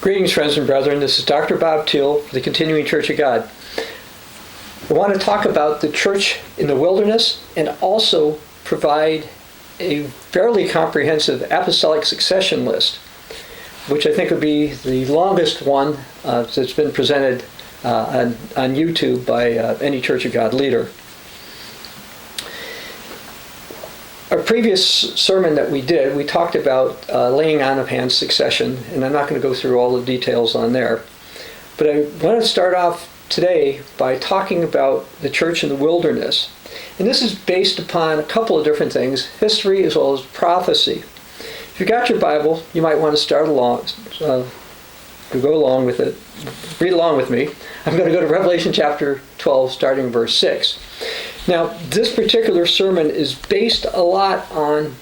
Greetings, friends and brethren. This is Dr. Bob Thiel for the Continuing Church of God. I want to talk about the church in the wilderness and also provide a fairly comprehensive apostolic succession list, which I think would be the longest one that's been presented on YouTube by any Church of God leader. Our previous sermon that we did, we talked about laying on of hands succession, and I'm not going to go through all the details on there. But I want to start off today by talking about the church in the wilderness. And this is based upon a couple of different things, history as well as prophecy. If you got your Bible, you might want to start along, go along with it, read along with me. I'm going to go to Revelation chapter 12, starting verse 6. Now, this particular sermon is based a lot on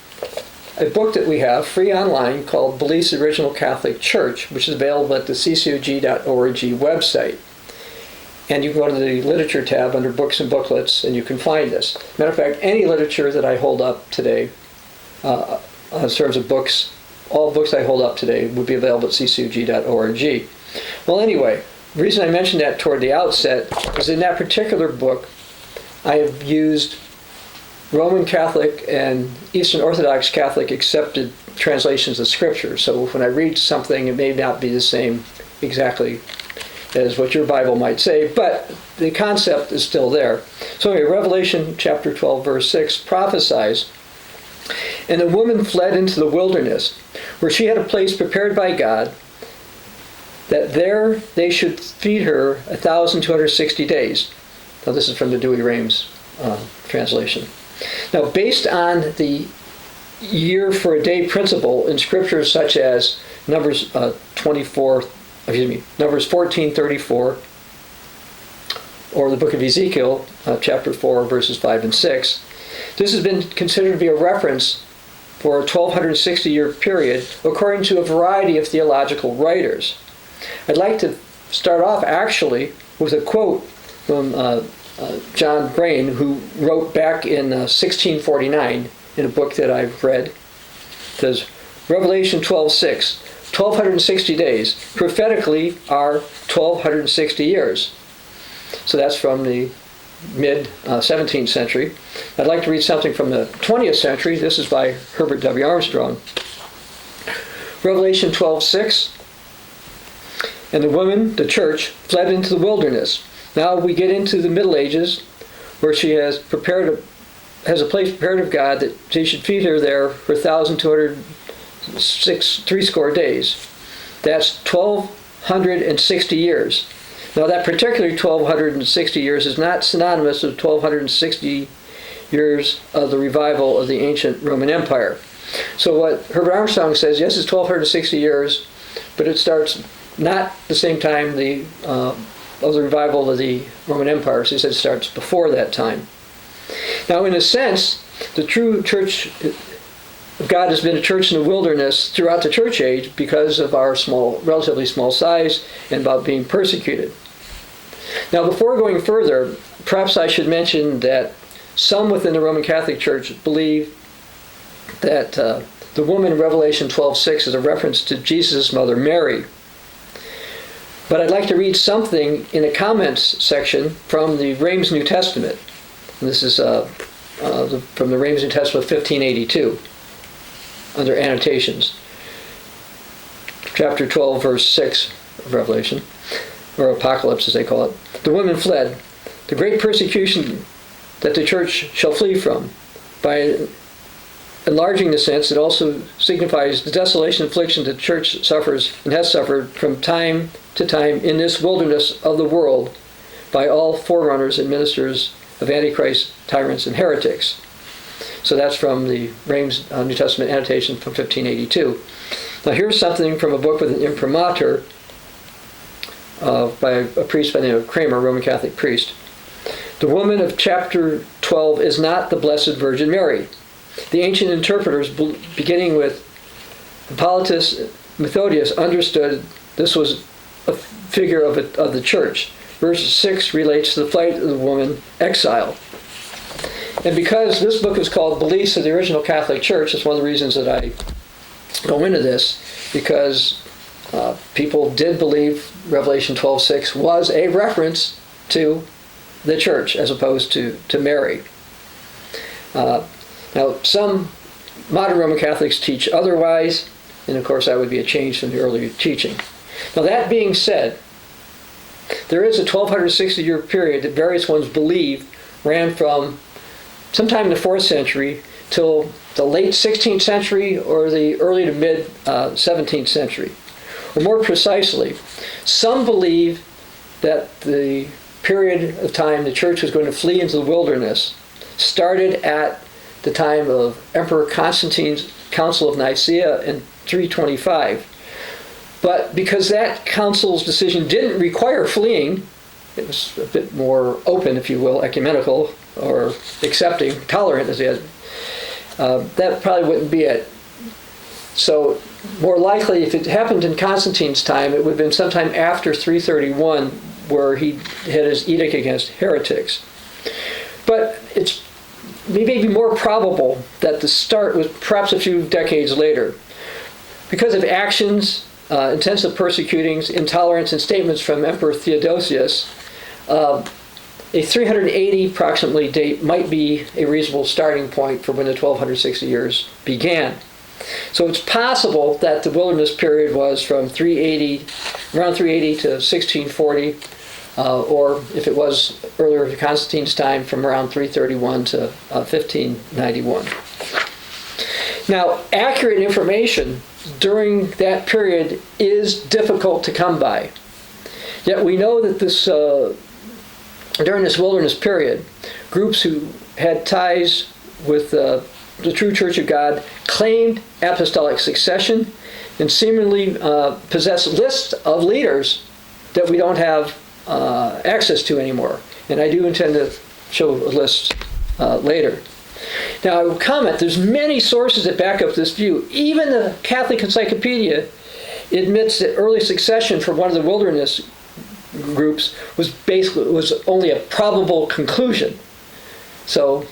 a book that we have free online called Beliefs of the Original Catholic Church, which is available at the ccog.org website. And you can go to the literature tab under books and booklets, and you can find this. Matter of fact, any literature that I hold up today, in terms of books, all books I hold up today would be available at ccog.org. Well, anyway, the reason I mentioned that toward the outset is in that particular book, I have used Roman Catholic and Eastern Orthodox Catholic accepted translations of Scripture. So when I read something, it may not be the same exactly as what your Bible might say, but the concept is still there. So anyway, Revelation chapter 12, verse 6 prophesies, "And the woman fled into the wilderness, where she had a place prepared by God, that there they should feed her 1,260 days." Now this is from the Douay-Rheims translation. Now based on the year for a day principle in scriptures such as Numbers 14:34, or the book of Ezekiel, chapter 4, verses 5 and 6, this has been considered to be a reference for a 1260-year period according to a variety of theological writers. I'd like to start off actually with a quote from John Brain, who wrote back in 1649 in a book that I've read. It says, Revelation 12:6, 1260 days prophetically are 1260 years. So that's from the mid-17th century. I'd like to read something from the 20th century. This is by Herbert W Armstrong. Revelation 12:6, "And the woman, the church, fled into the wilderness." Now we get into the Middle Ages, where she has a place prepared of God that she should feed her there for 1,260 days. That's 1,260 years. Now that particular 1,260 years is not synonymous with 1,260 years of the revival of the ancient Roman Empire. So what Herbert Armstrong says, yes, it's 1,260 years, but it starts not the same time of the revival of the Roman Empire. So he said it starts before that time. Now, in a sense, the true Church of God has been a church in the wilderness throughout the church age because of our relatively small size and about being persecuted. Now, before going further, perhaps I should mention that some within the Roman Catholic Church believe that the woman in Revelation 12:6 is a reference to Jesus' mother Mary. But I'd like to read something in the comments section from the Rheims New Testament. And this is from the Rheims New Testament 1582, under annotations. Chapter 12, verse 6 of Revelation, or Apocalypse as they call it. "The woman fled, the great persecution that the church shall flee from. By enlarging the sense, it also signifies the desolation and affliction that the church suffers and has suffered from time to time in this wilderness of the world by all forerunners and ministers of Antichrist, tyrants, and heretics." So that's from the Rheims New Testament annotation from 1582. Now here's something from a book with an imprimatur by a priest by the name of Kramer, Roman Catholic priest. "The woman of chapter 12 is not the Blessed Virgin Mary. The ancient interpreters, beginning with Hippolytus Methodius, understood this was a figure of the church. Verse 6 relates to the flight of the woman exile. And because this book is called Beliefs of the Original Catholic Church, it's one of the reasons that I go into this, because people did believe Revelation 12:6 was a reference to the church as opposed to Mary. Now, some modern Roman Catholics teach otherwise, and of course that would be a change from the earlier teaching. Now, that being said, there is a 1260-year period that various ones believe ran from sometime in the 4th century till the late 16th century or the early to mid 17th century. Or more precisely, some believe that the period of time the church was going to flee into the wilderness started at the time of Emperor Constantine's Council of Nicaea in 325. But because that council's decision didn't require fleeing, it was a bit more open, if you will, ecumenical, or accepting, tolerant, as it that probably wouldn't be it. So more likely, if it happened in Constantine's time, it would have been sometime after 331, where he had his edict against heretics. But it's maybe more probable that the start was perhaps a few decades later. Because of actions, intensive persecutings, intolerance, and statements from Emperor Theodosius, a 380 approximately date might be a reasonable starting point for when the 1260 years began. So it's possible that the wilderness period was from around 380 to 1640, or if it was earlier in Constantine's time, from around 331 to 1591. Now, accurate information during that period is difficult to come by. Yet we know that during this wilderness period, groups who had ties with the true Church of God claimed apostolic succession and seemingly possessed lists of leaders that we don't have access to anymore. And I do intend to show a list later. Now, I will comment, there's many sources that back up this view. Even the Catholic Encyclopedia admits that early succession from one of the wilderness groups was only a probable conclusion. So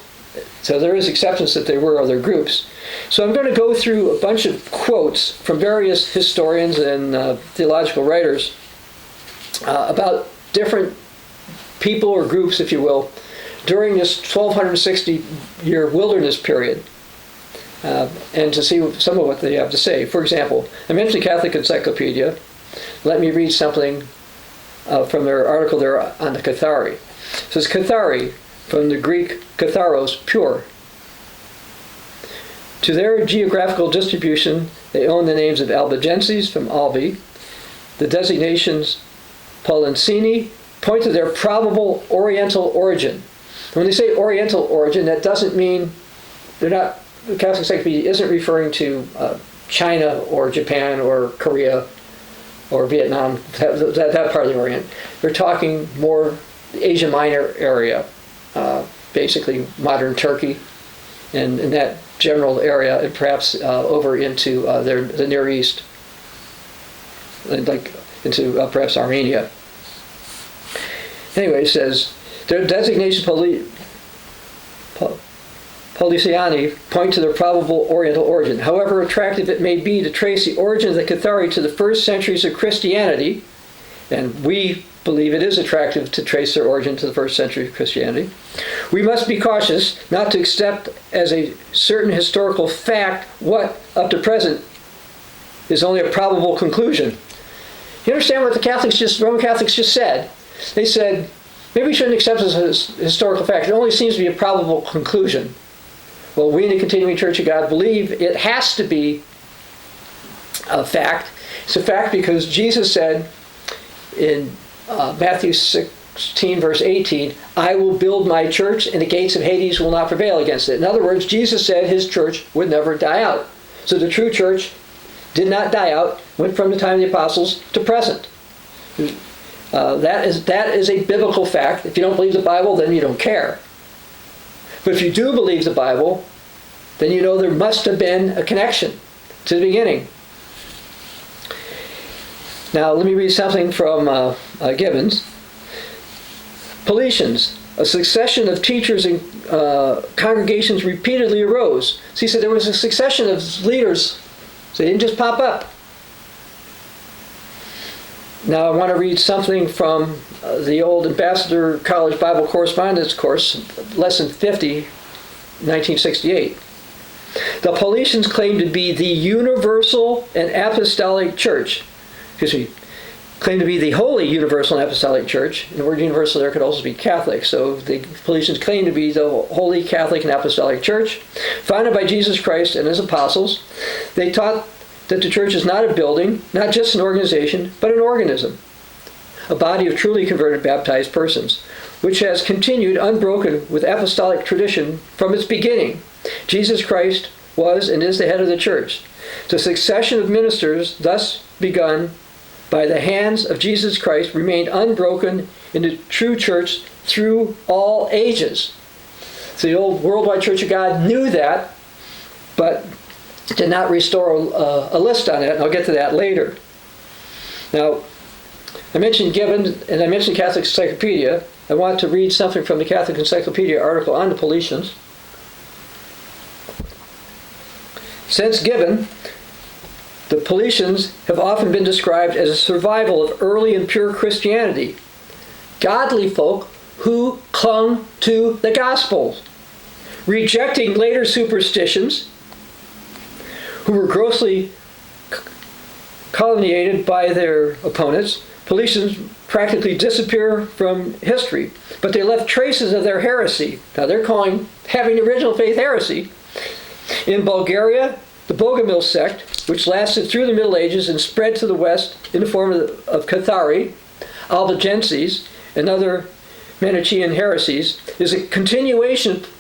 there is acceptance that there were other groups. So I'm going to go through a bunch of quotes from various historians and theological writers about different people or groups, if you will, during this 1260-year wilderness period, and to see some of what they have to say. For example, I mentioned Catholic Encyclopedia. Let me read something from their article there on the Cathari. It says, Cathari, from the Greek katharos, pure. To their geographical distribution, they own the names of Albigenses, from Albi. The designations Paulincini point to their probable Oriental origin. When they say Oriental origin, that doesn't mean the Catholic Encyclopedia isn't referring to China or Japan or Korea or Vietnam, that part of the Orient. They're talking more the Asia Minor area, basically modern Turkey, and in that general area, and perhaps over into the Near East, like into perhaps Armenia. Anyway, it says, their designation Pauliciani point to their probable Oriental origin. However attractive it may be to trace the origin of the Cathari to the first centuries of Christianity, and we believe it is attractive to trace their origin to the first century of Christianity, we must be cautious not to accept as a certain historical fact what, up to present, is only a probable conclusion. You understand what the Roman Catholics just said? They said, maybe we shouldn't accept this as a historical fact. It only seems to be a probable conclusion. Well, we in the Continuing Church of God believe it has to be a fact. It's a fact because Jesus said in Matthew 16, verse 18, I will build my church and the gates of Hades will not prevail against it. In other words, Jesus said his church would never die out. So the true church did not die out, went from the time of the apostles to present. That is a biblical fact. If you don't believe the Bible, then you don't care. But if you do believe the Bible, then you know there must have been a connection to the beginning. Now, let me read something from Gibbons. Paulicians, a succession of teachers and congregations repeatedly arose. So he said there was a succession of leaders. So they didn't just pop up. Now I want to read something from the old Ambassador College Bible Correspondence course, Lesson 50, 1968. The Paulicians claim to be the universal and apostolic church. Claim to be the holy universal and apostolic church. And the word universal there could also be Catholic. So the Paulicians claim to be the holy Catholic and apostolic church, founded by Jesus Christ and his apostles. They taught that the church is not a building, not just an organization, but an organism, a body of truly converted baptized persons, which has continued unbroken with apostolic tradition from its beginning. Jesus Christ was and is the head of the church. The succession of ministers thus begun by the hands of Jesus Christ remained unbroken in the true church through all ages. So the old Worldwide Church of God knew that, but did not restore a list on it, and I'll get to that later. Now, I mentioned Gibbon, and I mentioned Catholic Encyclopedia. I want to read something from the Catholic Encyclopedia article on the Paulicians. Since Gibbon, the Paulicians have often been described as a survival of early and pure Christianity, godly folk who clung to the Gospels, rejecting later superstitions, who were grossly calumniated by their opponents. Paulicians practically disappear from history, but they left traces of their heresy. Now they're calling having the original faith heresy. In Bulgaria, the Bogomil sect, which lasted through the Middle Ages and spread to the West in the form of Cathari, Albigenses, and other Manichaean heresies, is a continuation of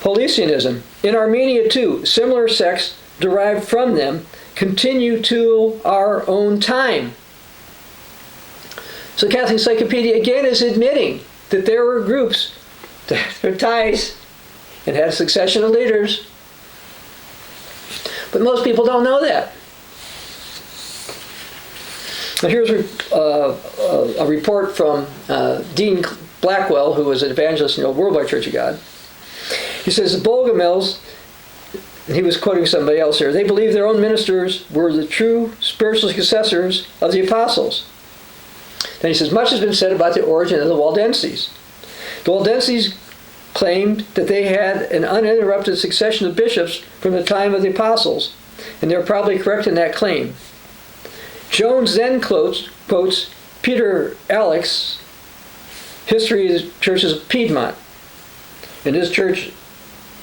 Paulicianism. In Armenia, too, similar sects derived from them continue to our own time. So Catholic Encyclopedia again is admitting that there were groups that had ties and had a succession of leaders. But most people don't know that. Now here's a report from Dean Blackwell, who was an evangelist in the Worldwide Church of God. He says the Bogomils, and he was quoting somebody else here, they believe their own ministers were the true spiritual successors of the apostles. Then he says, much has been said about the origin of the Waldenses. The Waldenses claimed that they had an uninterrupted succession of bishops from the time of the apostles, and they're probably correct in that claim. Jones then quotes Peter Alex, History of the Churches of Piedmont. In his church,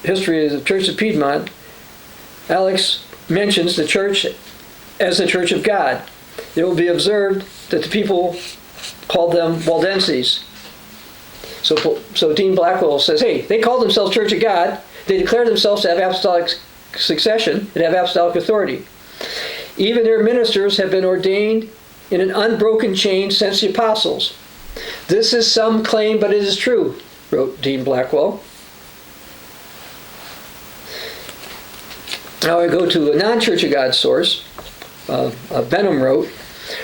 History of the Church of Piedmont, Alex mentions the church as the Church of God. It will be observed that the people called them Waldenses. So Dean Blackwell says, hey, they called themselves Church of God. They declared themselves to have apostolic succession and have apostolic authority. Even their ministers have been ordained in an unbroken chain since the apostles. This is some claim, but it is true, wrote Dean Blackwell. Now I go to a non-Church of God source. Benham wrote,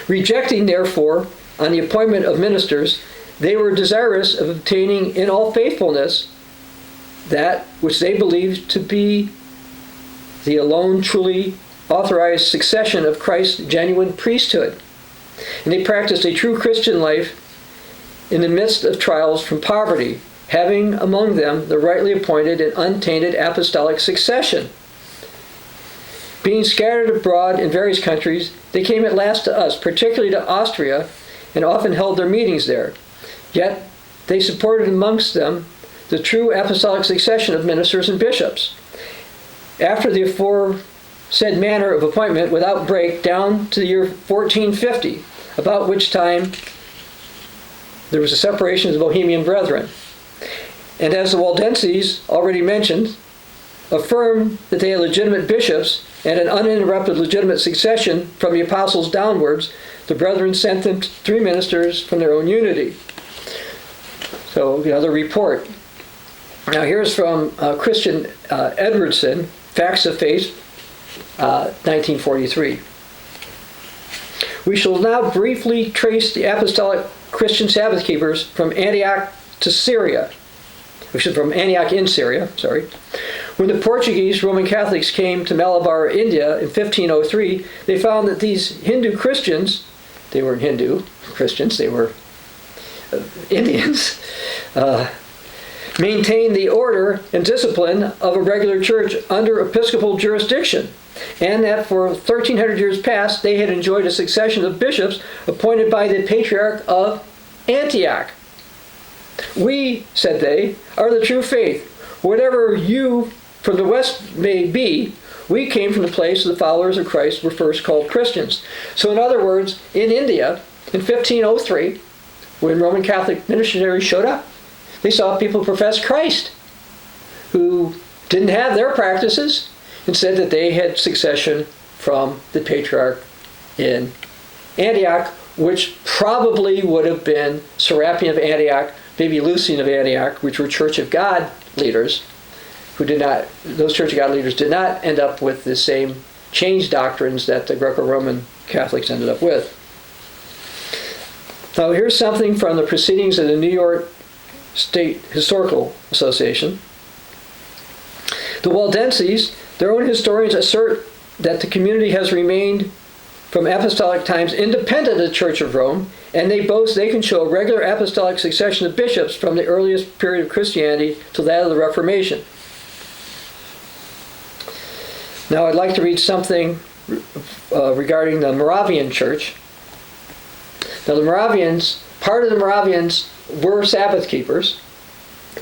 rejecting, therefore, on the appointment of ministers, they were desirous of obtaining in all faithfulness that which they believed to be the alone truly authorized succession of Christ's genuine priesthood. And they practiced a true Christian life in the midst of trials from poverty, having among them the rightly appointed and untainted apostolic succession. Being scattered abroad in various countries, they came at last to us, particularly to Austria, and often held their meetings there. Yet they supported amongst them the true apostolic succession of ministers and bishops. After the aforesaid manner of appointment, without break, down to the year 1450, about which time there was a separation of the Bohemian Brethren. And as the Waldenses, already mentioned, affirmed that they had legitimate bishops and an uninterrupted legitimate succession from the apostles downwards, the brethren sent them 3 ministers from their own unity. So another report. Now here's from Christian Edwardson, Facts of Faith, 1943. We shall now briefly trace the apostolic Christian Sabbath-keepers from Antioch to Syria, which is from Antioch in Syria, When the Portuguese Roman Catholics came to Malabar, India in 1503, they found that these Hindu Christians, they weren't Hindu Christians, they were Indians, maintained the order and discipline of a regular church under episcopal jurisdiction, and that for 1,300 years past they had enjoyed a succession of bishops appointed by the Patriarch of Antioch. We, said they, are the true faith. Whatever you from the West may be, we came from the place the followers of Christ were first called Christians. So in other words, in India, in 1503, when Roman Catholic missionaries showed up, they saw people profess Christ who didn't have their practices and said that they had succession from the Patriarch in Antioch, which probably would have been Serapion of Antioch, maybe Lucian of Antioch, which were Church of God leaders, those Church of God leaders did not end up with the same changed doctrines that the Greco-Roman Catholics ended up with. Now here's something from the proceedings of the New York State Historical Association. The Waldenses, their own historians, assert that the community has remained from apostolic times independent of the Church of Rome, and they boast they can show a regular apostolic succession of bishops from the earliest period of Christianity to that of the Reformation. Now I'd like to read something regarding the Moravian Church. Now the Moravians, part of the Moravians were Sabbath-keepers,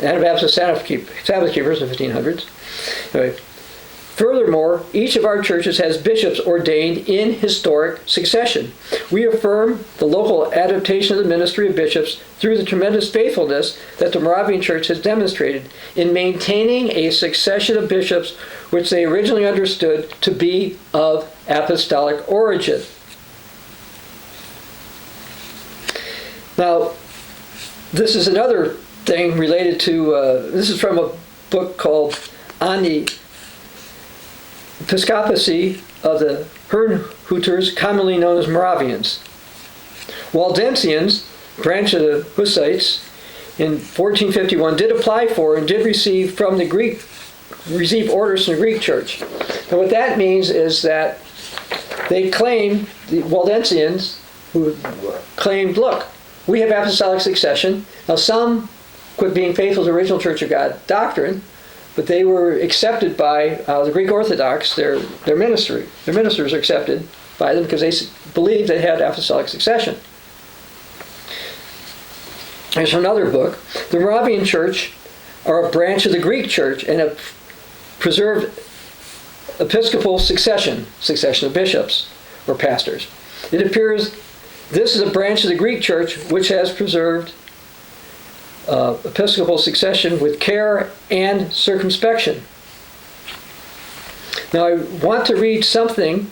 Anabaptist Sabbath-keepers in the 1500s. Anyway, furthermore, each of our churches has bishops ordained in historic succession. We affirm the local adaptation of the ministry of bishops through the tremendous faithfulness that the Moravian Church has demonstrated in maintaining a succession of bishops which they originally understood to be of apostolic origin. Now, this is another thing related to, this is from a book called On the Episcopacy of the Herrnhuters, commonly known as Moravians. Waldensians, branch of the Hussites, in 1451 did apply for and did receive orders from the Greek Church. And what that means is that they claimed, the Waldensians, who claimed, look, we have apostolic succession. Now some quit being faithful to the original Church of God doctrine, but they were accepted by the Greek Orthodox, their ministry. Their ministers are accepted by them because they believed they had apostolic succession. There's another book. The Moravian Church are a branch of the Greek Church and have preserved episcopal succession of bishops or pastors. It appears this is a branch of the Greek Church which has preserved episcopal succession with care and circumspection. Now I want to read something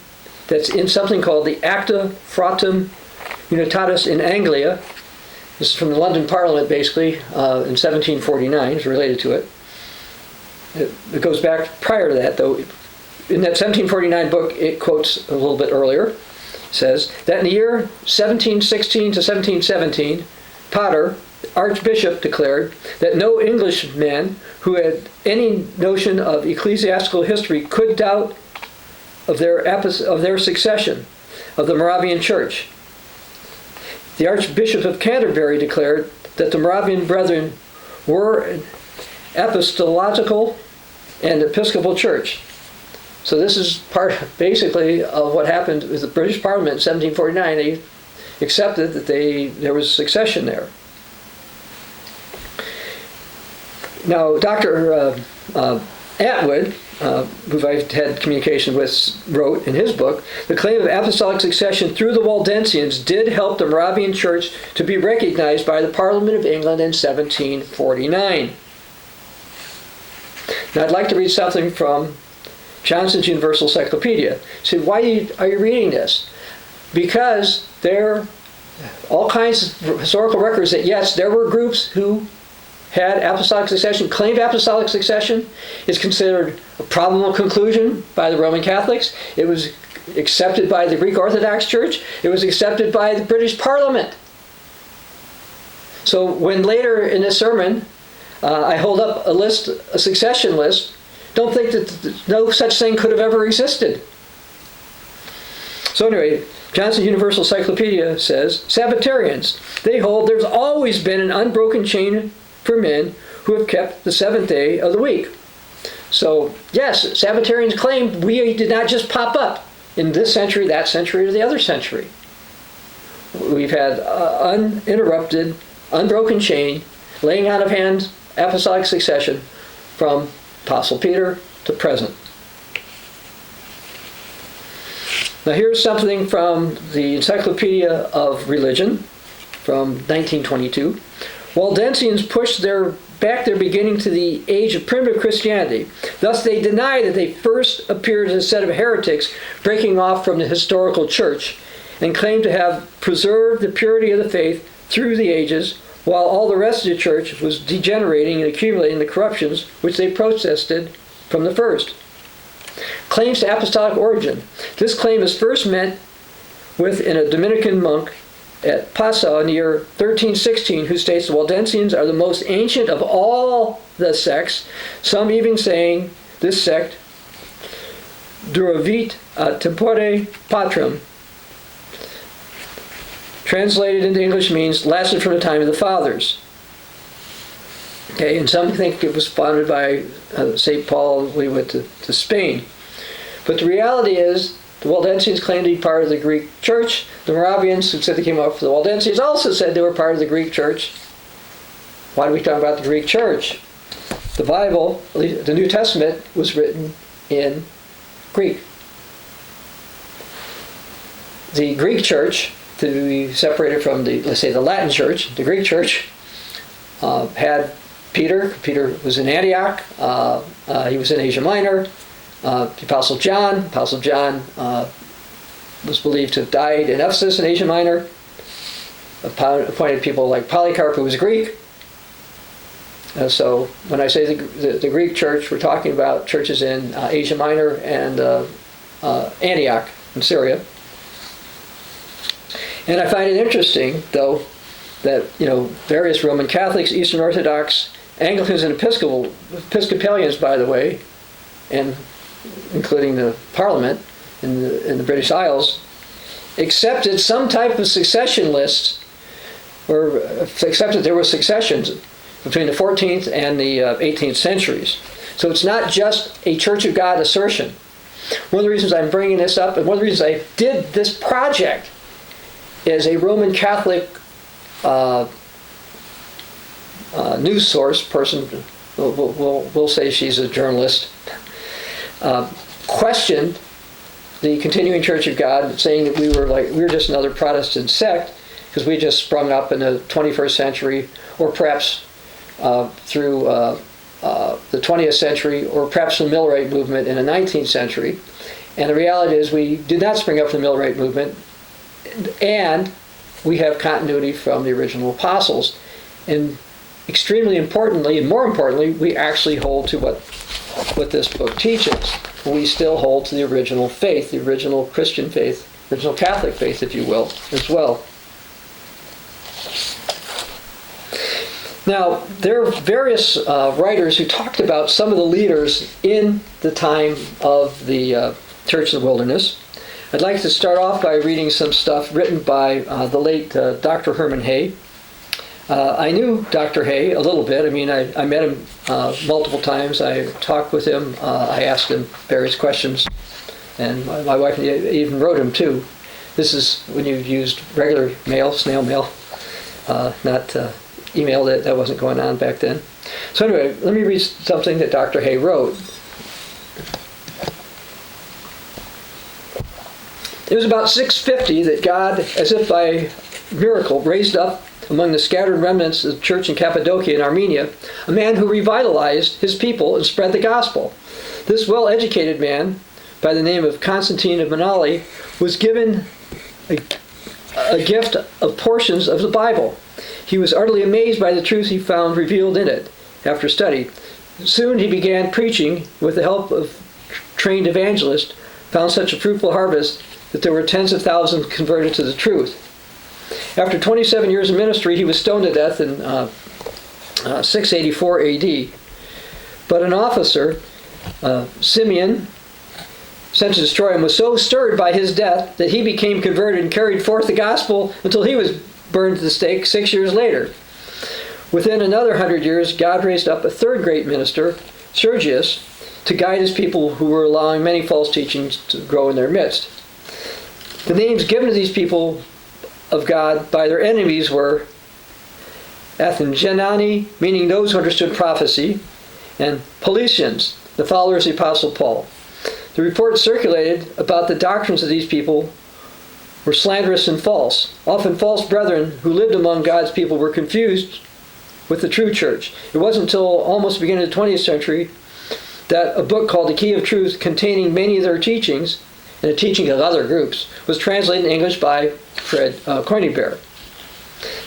that's in something called the Acta Fratum Unitatis in Anglia. This is from the London Parliament, basically, in 1749. It's related to it. It goes back prior to that, though. In that 1749 book, it quotes a little bit earlier. It says that in the year 1716 to 1717, Potter, Archbishop, declared that no Englishman who had any notion of ecclesiastical history could doubt of their succession of the Moravian Church. The Archbishop of Canterbury declared that the Moravian brethren were an apostolical and episcopal church. So this is part, basically, of what happened with the British Parliament in 1749. They accepted that there was succession there. Now, Dr. Atwood, who I've had communication with, wrote in his book, the claim of apostolic succession through the Waldensians did help the Moravian Church to be recognized by the Parliament of England in 1749. Now, I'd like to read something from Johnson's Universal Encyclopedia. So why are you reading this? Because there are all kinds of historical records that, yes, there were groups who had apostolic succession, claimed apostolic succession. It's considered a probable conclusion by the Roman Catholics. It was accepted by the Greek Orthodox Church. It was accepted by the British Parliament. So when later in this sermon, I hold up a succession list don't think that no such thing could have ever existed. So anyway, Johnson's Universal Encyclopedia says, Sabbatarians, they hold there's always been an unbroken chain for men who have kept the seventh day of the week. So yes, Sabbatarians claim we did not just pop up in this century, that century, or the other century. We've had uninterrupted, unbroken chain, laying out of hands, apostolic succession from Apostle Peter to present. Now here's something from the Encyclopedia of Religion from 1922. Waldensians pushed back their beginning to the age of primitive Christianity. Thus they deny that they first appeared as a set of heretics breaking off from the historical church, and claim to have preserved the purity of the faith through the ages, while all the rest of the church was degenerating and accumulating the corruptions which they protested from the first. Claims to apostolic origin. This claim is first met with in a Dominican monk at Passau in the year 1316, who states the Waldensians are the most ancient of all the sects, some even saying this sect duravit tempore patrum, translated into English means lasted from the time of the fathers. Okay, and some think it was founded by St. Paul when he went to Spain. But the reality is, the Waldensians claimed to be part of the Greek Church. The Moravians, who said they came up for the Waldensians, also said they were part of the Greek Church. Why do we talk about the Greek Church? The Bible, the New Testament, was written in Greek. The Greek Church, to be separated from the, let's say, the Latin Church, the Greek Church, had Peter. Peter was in Antioch. He was in Asia Minor. The Apostle John was believed to have died in Ephesus in Asia Minor. Appointed people like Polycarp, who was Greek. So when I say the Greek Church, we're talking about churches in Asia Minor and Antioch in Syria. And I find it interesting, though, that various Roman Catholics, Eastern Orthodox, Anglicans, and Episcopalians, by the way, and including the Parliament in the British Isles, accepted some type of succession list, or accepted there were successions between the 14th and the 18th centuries. So it's not just a Church of God assertion. One of the reasons I'm bringing this up, and one of the reasons I did this project, is a Roman Catholic news source person, we'll say she's a journalist, questioned the continuing Church of God, saying that we were just another Protestant sect because we just sprung up in the 21st century, or perhaps through the 20th century, or perhaps the Millerite movement in the 19th century. And the reality is we did not spring up from the Millerite movement, and we have continuity from the original apostles. And extremely importantly, and more importantly, we actually hold to what this book teaches. We still hold to the original faith, the original Christian faith, original Catholic faith, if you will, as well. Now, there are various writers who talked about some of the leaders in the time of the Church of the Wilderness. I'd like to start off by reading some stuff written by the late Dr. Herman Hay. I knew Dr. Hay a little bit. I mean, I met him multiple times. I talked with him. I asked him various questions. And my wife even wrote him, too. This is when you used regular mail, snail mail, not email. That wasn't going on back then. So anyway, let me read something that Dr. Hay wrote. It was about 650 that God, as if by miracle, raised up among the scattered remnants of the church in Cappadocia and Armenia a man who revitalized his people and spread the gospel. This well-educated man, by the name of Constantine of Manali, was given a gift of portions of the Bible. He was utterly amazed by the truth he found revealed in it after study. Soon he began preaching with the help of trained evangelists, found such a fruitful harvest that there were tens of thousands converted to the truth. After 27 years of ministry, he was stoned to death in 684 AD. But an officer Simeon, sent to destroy him, was so stirred by his death that he became converted and carried forth the gospel until he was burned to the stake 6 years later. Within another 100 years, God raised up a third great minister, Sergius, to guide his people who were allowing many false teachings to grow in their midst. The names given to these people of God by their enemies were Athengenani, meaning those who understood prophecy, and Paulicians, the followers of the Apostle Paul. The reports circulated about the doctrines of these people were slanderous and false. Often false brethren who lived among God's people were confused with the true church. It wasn't until almost the beginning of the 20th century that a book called The Key of Truth, containing many of their teachings and the teaching of other groups, was translated in English by Fred Koenigsberg.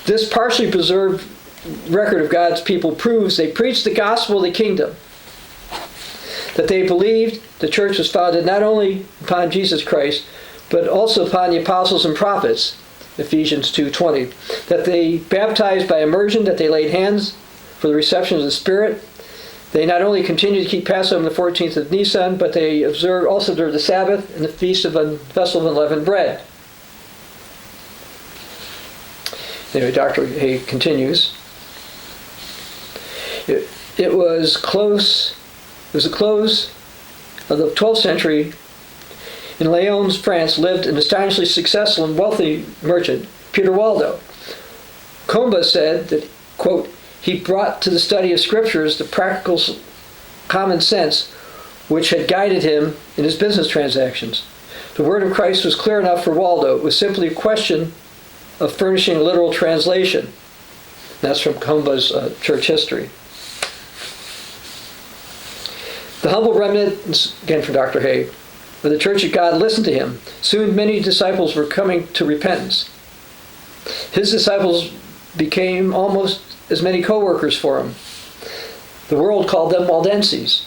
This partially preserved record of God's people proves they preached the gospel of the kingdom, that they believed the church was founded not only upon Jesus Christ, but also upon the apostles and prophets, Ephesians 2:20, that they baptized by immersion, that they laid hands for the reception of the Spirit. They not only continued to keep Passover on the 14th of Nisan, but they also observed the Sabbath and the Feast of Festival of Unleavened Bread. Anyway, Dr. Hay continues. It was the close of the 12th century. In Lyons, France, lived an astonishingly successful and wealthy merchant, Peter Waldo. Combe said that, quote, he brought to the study of scriptures the practical common sense which had guided him in his business transactions. The word of Christ was clear enough for Waldo. It was simply a question of furnishing a literal translation. That's from Combe's church history. The humble remnant, again from Dr. Hay, of the Church of God listened to him. Soon many disciples were coming to repentance. His disciples became almost as many co-workers for him. The world called them Waldensians.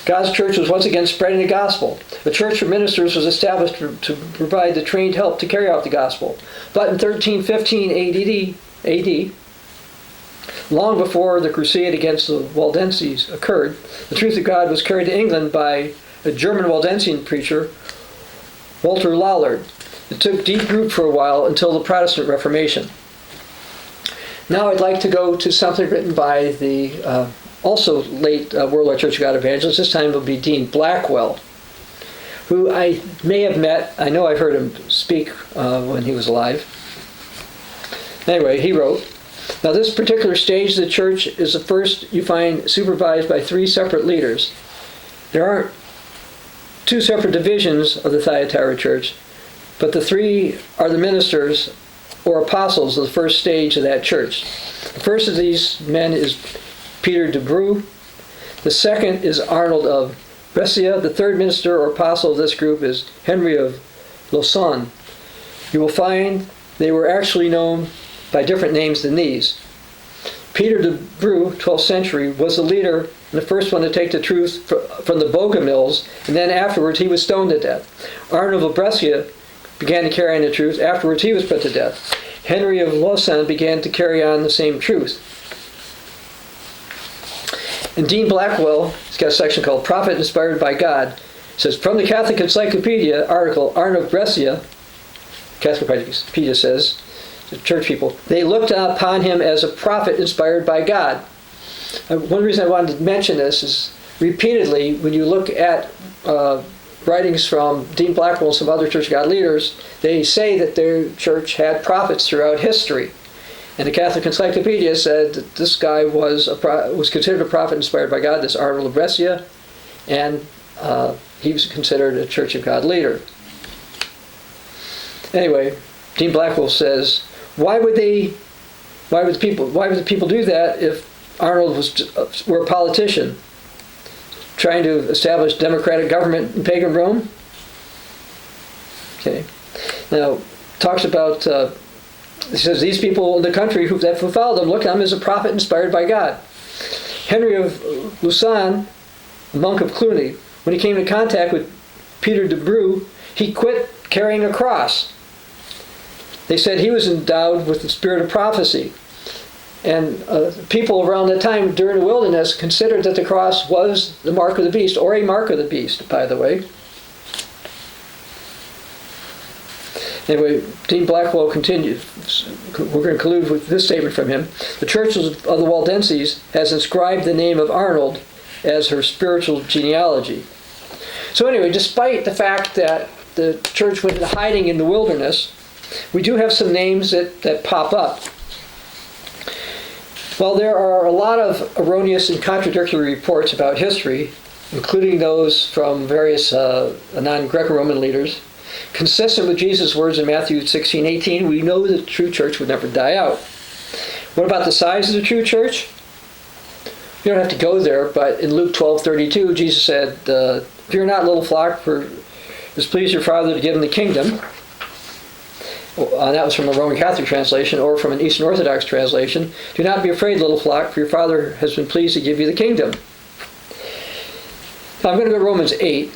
God's church was once again spreading the gospel. A church of ministers was established to provide the trained help to carry out the gospel. But in 1315 AD, long before the crusade against the Waldensians occurred, the truth of God was carried to England by a German Waldensian preacher, Walter Lollard. It took deep root for a while until the Protestant Reformation. Now I'd like to go to something written by the also late Worldwide Church of God evangelist. This time it'll be Dean Blackwell, who I may have met. I know I've heard him speak when he was alive. Anyway, he wrote, now this particular stage of the church is the first you find supervised by three separate leaders. There aren't two separate divisions of the Thyatira church, but the three are the ministers or apostles of the first stage of that church. The first of these men is Peter de Bru. The second is Arnold of Brescia. The third minister or apostle of this group is Henry of Lausanne. You will find they were actually known by different names than these. Peter de Bru, 12th century, was the leader and the first one to take the truth from the Bogomils, and then afterwards he was stoned to death. Arnold of Brescia began to carry on the truth. Afterwards he was put to death. Henry of Lausanne began to carry on the same truth. And Dean Blackwell, he's got a section called Prophet Inspired by God. It says, from the Catholic Encyclopedia article, Arnold of Brescia, Catholic Encyclopedia says, the church people, they looked upon him as a prophet inspired by God. One reason I wanted to mention this is repeatedly, when you look at writings from Dean Blackwell and some other Church of God leaders, they say that their church had prophets throughout history. And the Catholic Encyclopedia said that this guy was considered a prophet inspired by God, this Arnold of Brescia, and he was considered a Church of God leader. Anyway, Dean Blackwell says, why would the people do that if Arnold were a politician trying to establish democratic government in pagan Rome? Okay. Now, talks about, he says, these people in the country that followed him looked at him as a prophet inspired by God. Henry of Lausanne, a monk of Cluny, when he came in contact with Peter de Bru, he quit carrying a cross. They said he was endowed with the spirit of prophecy. And people around that time during the wilderness considered that the cross was the mark of the beast, or a mark of the beast, by the way. Anyway, Dean Blackwell continues. We're going to conclude with this statement from him. The Church of the Waldenses has inscribed the name of Arnold as her spiritual genealogy. So anyway, despite the fact that the church went into hiding in the wilderness, we do have some names that pop up. Well, there are a lot of erroneous and contradictory reports about history, including those from various non-Greco-Roman leaders. Consistent with Jesus' words in Matthew 16:18, we know the true church would never die out. What about the size of the true church? You don't have to go there, but in Luke 12:32, Jesus said, "Fear not, little flock, for it has pleased your Father to give them the kingdom." That was from a Roman Catholic translation, or from an Eastern Orthodox translation. "Do not be afraid, little flock, for your Father has been pleased to give you the kingdom." Now I'm going to go to Romans 8.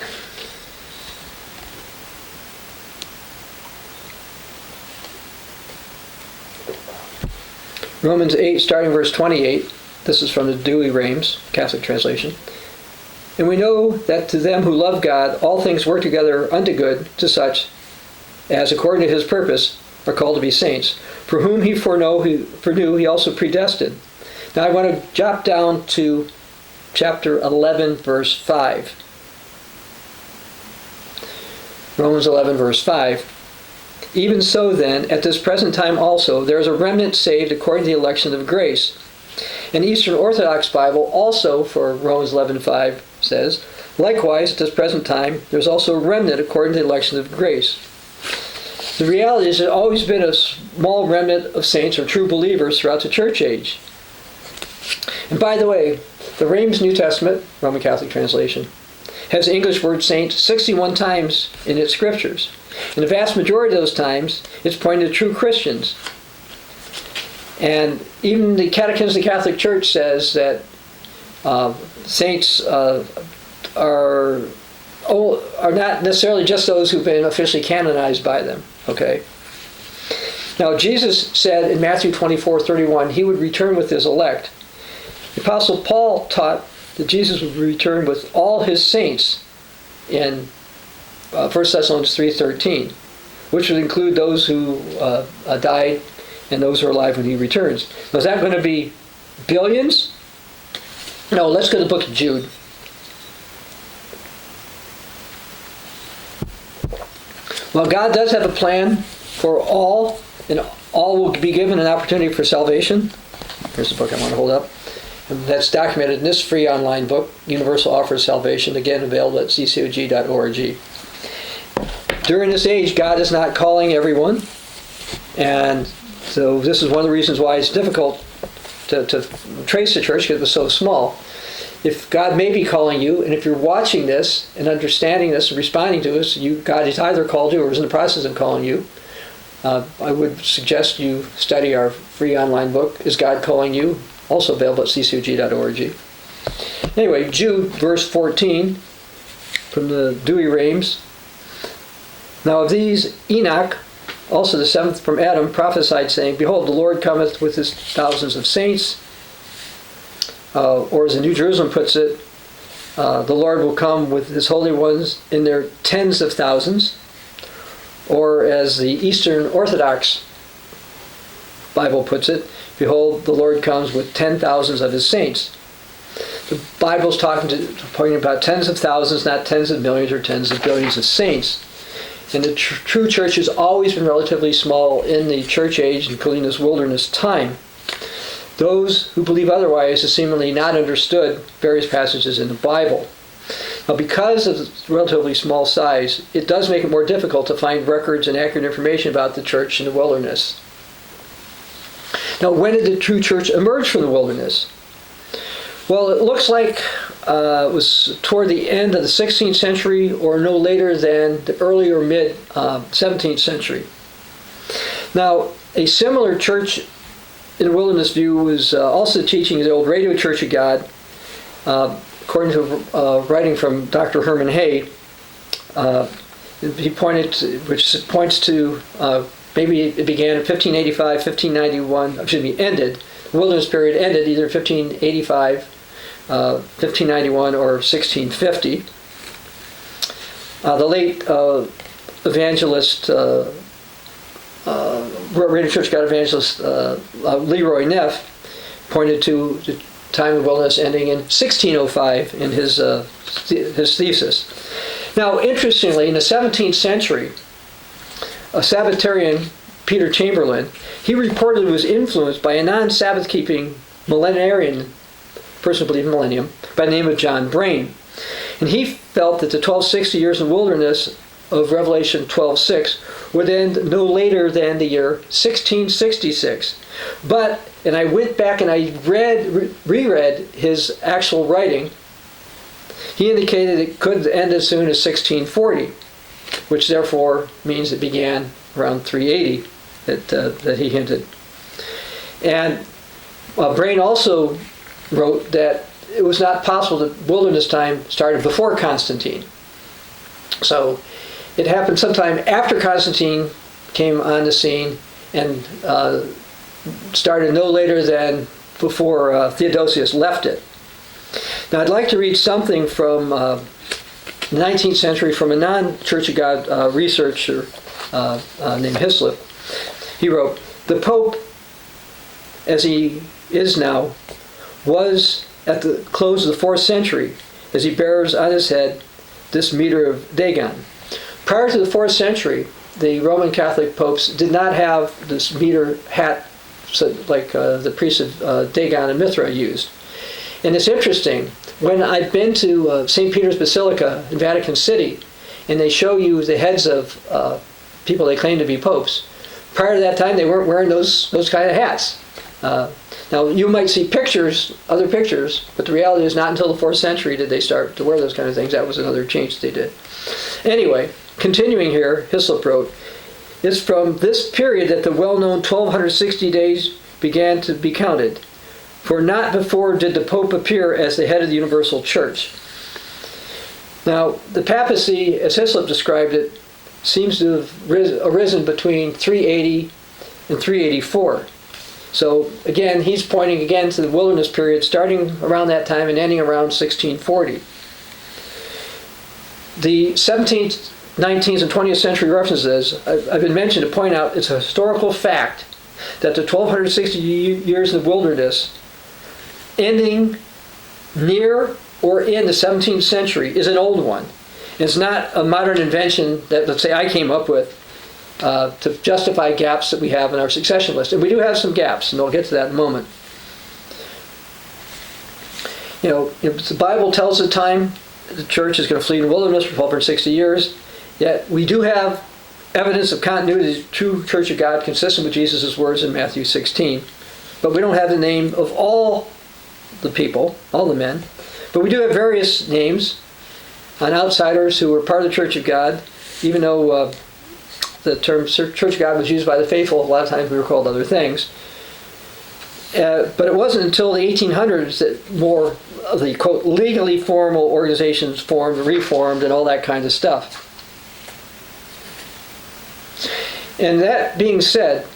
Romans 8, starting verse 28. This is from the Douay-Rheims Catholic translation. "And we know that to them who love God, all things work together unto good, to such as, according to his purpose, are called to be saints, for whom he foreknew, he also predestined." Now I want to jump down to chapter 11, verse 5. Romans 11, verse 5. "Even so then, at this present time also, there is a remnant saved according to the election of grace." An Eastern Orthodox Bible also for Romans 11:5 says, "Likewise, at this present time, there is also a remnant according to the election of grace." The reality is there's always been a small remnant of saints or true believers throughout the church age. And by the way, the Rheims New Testament, Roman Catholic translation, has the English word saint 61 times in its scriptures. And the vast majority of those times, it's pointing to true Christians. And even the Catechism of the Catholic Church says that saints are not necessarily just those who've been officially canonized by them. Okay. Now Jesus said in Matthew 24:31, he would return with his elect. The Apostle Paul taught that Jesus would return with all his saints in 1 Thessalonians 3:13, which would include those who died and those who are alive when he returns. Now, is that going to be billions? No, let's go to the book of Jude. Well, God does have a plan for all, and all will be given an opportunity for salvation. Here's the book I want to hold up. And that's documented in this free online book, Universal Offer of Salvation, again available at ccog.org. During this age, God is not calling everyone, and so this is one of the reasons why it's difficult to trace the church, because it was so small. If God may be calling you, and if you're watching this and understanding this and responding to us, God has either called you or is in the process of calling you. I would suggest you study our free online book, Is God Calling You? Also available at ccog.org. Anyway, Jude, verse 14, from the Douay-Rheims. "Now of these Enoch, also the seventh from Adam, prophesied, saying, Behold, the Lord cometh with his thousands of saints." Or as the New Jerusalem puts it, the Lord will come with his holy ones in their tens of thousands. Or as the Eastern Orthodox Bible puts it, "Behold, the Lord comes with 10,000s of his saints." The Bible's pointing about tens of thousands, not tens of millions or tens of billions of saints. And the true church has always been relatively small in the church age, including this wilderness time. Those who believe otherwise have seemingly not understood various passages in the Bible. Now, because of the relatively small size, it does make it more difficult to find records and accurate information about the church in the wilderness. Now, when did the true church emerge from the wilderness? Well, it looks like it was toward the end of the 16th century, or no later than the early or mid 17th century. Now, a similar church in the wilderness view was also the teaching of the old Radio Church of God, according to writing from Dr. Herman Hay. He pointed to, which points to maybe it began in 1585, 1591, ended wilderness period ended either 1585, 1591, or 1650. The late evangelist, Moravian Church God evangelist Leroy Neff pointed to the time of wilderness ending in 1605 in his thesis. Now, interestingly, in the 17th century, a Sabbatarian, Peter Chamberlain, he reportedly was influenced by a non-Sabbath-keeping millenarian person who believed in millennium by the name of John Brain. And he felt that the 1260 years in the wilderness of Revelation 12:6 would end no later than the year 1666. But, and I went back and I reread his actual writing, he indicated it could end as soon as 1640, which therefore means it began around 380 that he hinted. And Brain also wrote that it was not possible that wilderness time started before Constantine. So it happened sometime after Constantine came on the scene and started no later than before Theodosius left it. Now I'd like to read something from the 19th century from a non-Church of God researcher named Hislop. He wrote, "The Pope, as he is now, was at the close of the 4th century, as he bears on his head this mitre of Dagon." Prior to the 4th century, the Roman Catholic popes did not have this mitre hat like the priests of Dagon and Mithra used. And it's interesting, when I've been to St. Peter's Basilica in Vatican City, and they show you the heads of people they claim to be popes, prior to that time they weren't wearing those kind of hats. Now you might see other pictures, but the reality is not until the 4th century did they start to wear those kind of things. That was another change they did. Anyway, continuing here, Hislop wrote, "It's from this period that the well-known 1260 days began to be counted. For not before did the Pope appear as the head of the universal church." Now, the papacy, as Hislop described it, seems to have arisen between 380 and 384. So, again, he's pointing again to the wilderness period starting around that time and ending around 1640. The 17th, 19th, and 20th century references, I've been mentioned to point out it's a historical fact that the 1260 years in the wilderness ending near or in the 17th century is an old one. It's not a modern invention that, let's say, I came up with to justify gaps that we have in our succession list. And we do have some gaps, and I'll get to that in a moment. You know, if the Bible tells the time the church is going to flee in the wilderness for 1260 years, yet we do have evidence of continuity of the true Church of God consistent with Jesus' words in Matthew 16. But we don't have the name of all the people, all the men. But we do have various names on outsiders who were part of the Church of God, even though the term Church of God was used by the faithful. A lot of times we were called other things. But it wasn't until the 1800s that more of the, quote, legally formal organizations formed, reformed, and all that kind of stuff. And that being said,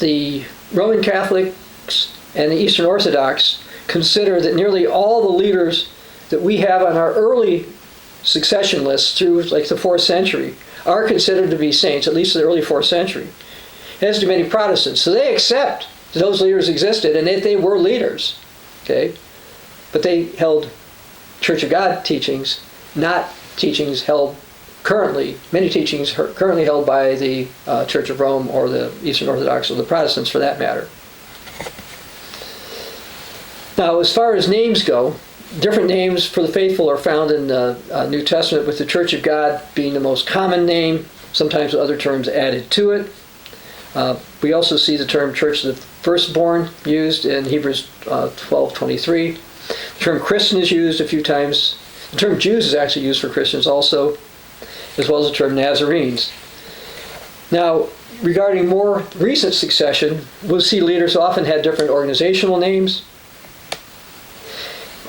the Roman Catholics and the Eastern Orthodox consider that nearly all the leaders that we have on our early succession lists through like the 4th century are considered to be saints, at least in the early 4th century, as do many Protestants. So they accept that those leaders existed and that they were leaders, okay? But they held Church of God teachings, not teachings held currently, many teachings currently held by the Church of Rome or the Eastern Orthodox or the Protestants for that matter. Now, as far as names go, different names for the faithful are found in the New Testament, with the Church of God being the most common name, sometimes with other terms added to it. We also see the term Church of the Firstborn used in Hebrews 12:23. The term Christian is used a few times. The term Jews is actually used for Christians also, as well as the term Nazarenes. Now, regarding more recent succession, we'll see leaders often had different organizational names.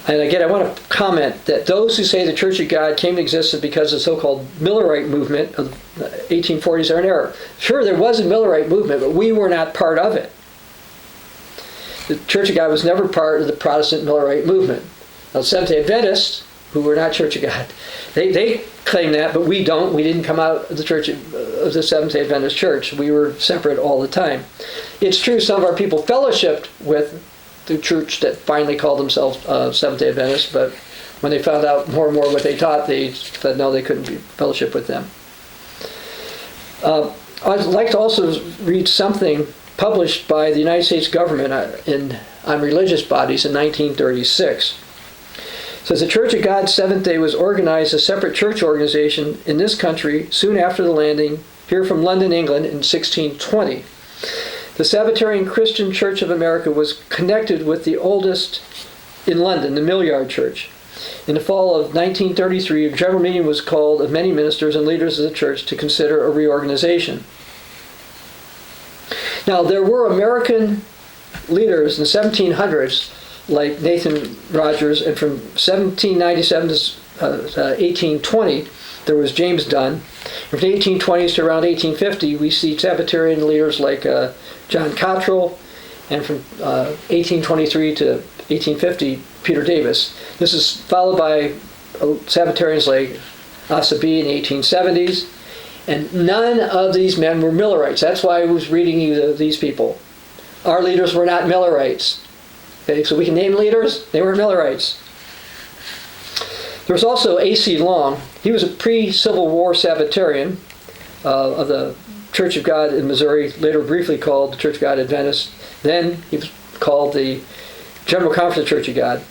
And again, I want to comment that those who say the Church of God came to existence because of the so-called Millerite movement of the 1840s are in error. Sure, there was a Millerite movement, but we were not part of it. the Church of God was never part of the Protestant Millerite movement. Now, the Seventh-day Adventists, who were not Church of God, they claim that, but we don't. We didn't come out of the Church of the Seventh-day Adventist Church. We were separate all the time. It's true some of our people fellowshipped with the church that finally called themselves Seventh-day Adventists, but when they found out more and more what they taught, they said no, they couldn't be fellowship with them. I'd like to also read something published by the United States government on religious bodies in 1936. It says the Church of God Seventh-day was organized as a separate church organization in this country soon after the landing here from London, England in 1620. The Sabbatarian Christian Church of America was connected with the oldest in London, the Millyard Church. In the fall of 1933, a general meeting was called of many ministers and leaders of the church to consider a reorganization. Now, there were American leaders in the 1700s, like Nathan Rogers, and from 1797 to 1820, there was James Dunn. From the 1820s to around 1850, we see Sabbatarian leaders like John Cottrell, and from 1823 to 1850, Peter Davis. This is followed by Sabbatarians like Asabi in the 1870s, and none of these men were Millerites. That's why I was reading you these people. Our leaders were not Millerites. Okay, so we can name leaders, they were Millerites. There was also A.C. Long. He was a pre-Civil War Sabbatarian of the Church of God in Missouri, later briefly called the Church of God Adventist. Then he was called the General Conference of the Church of God.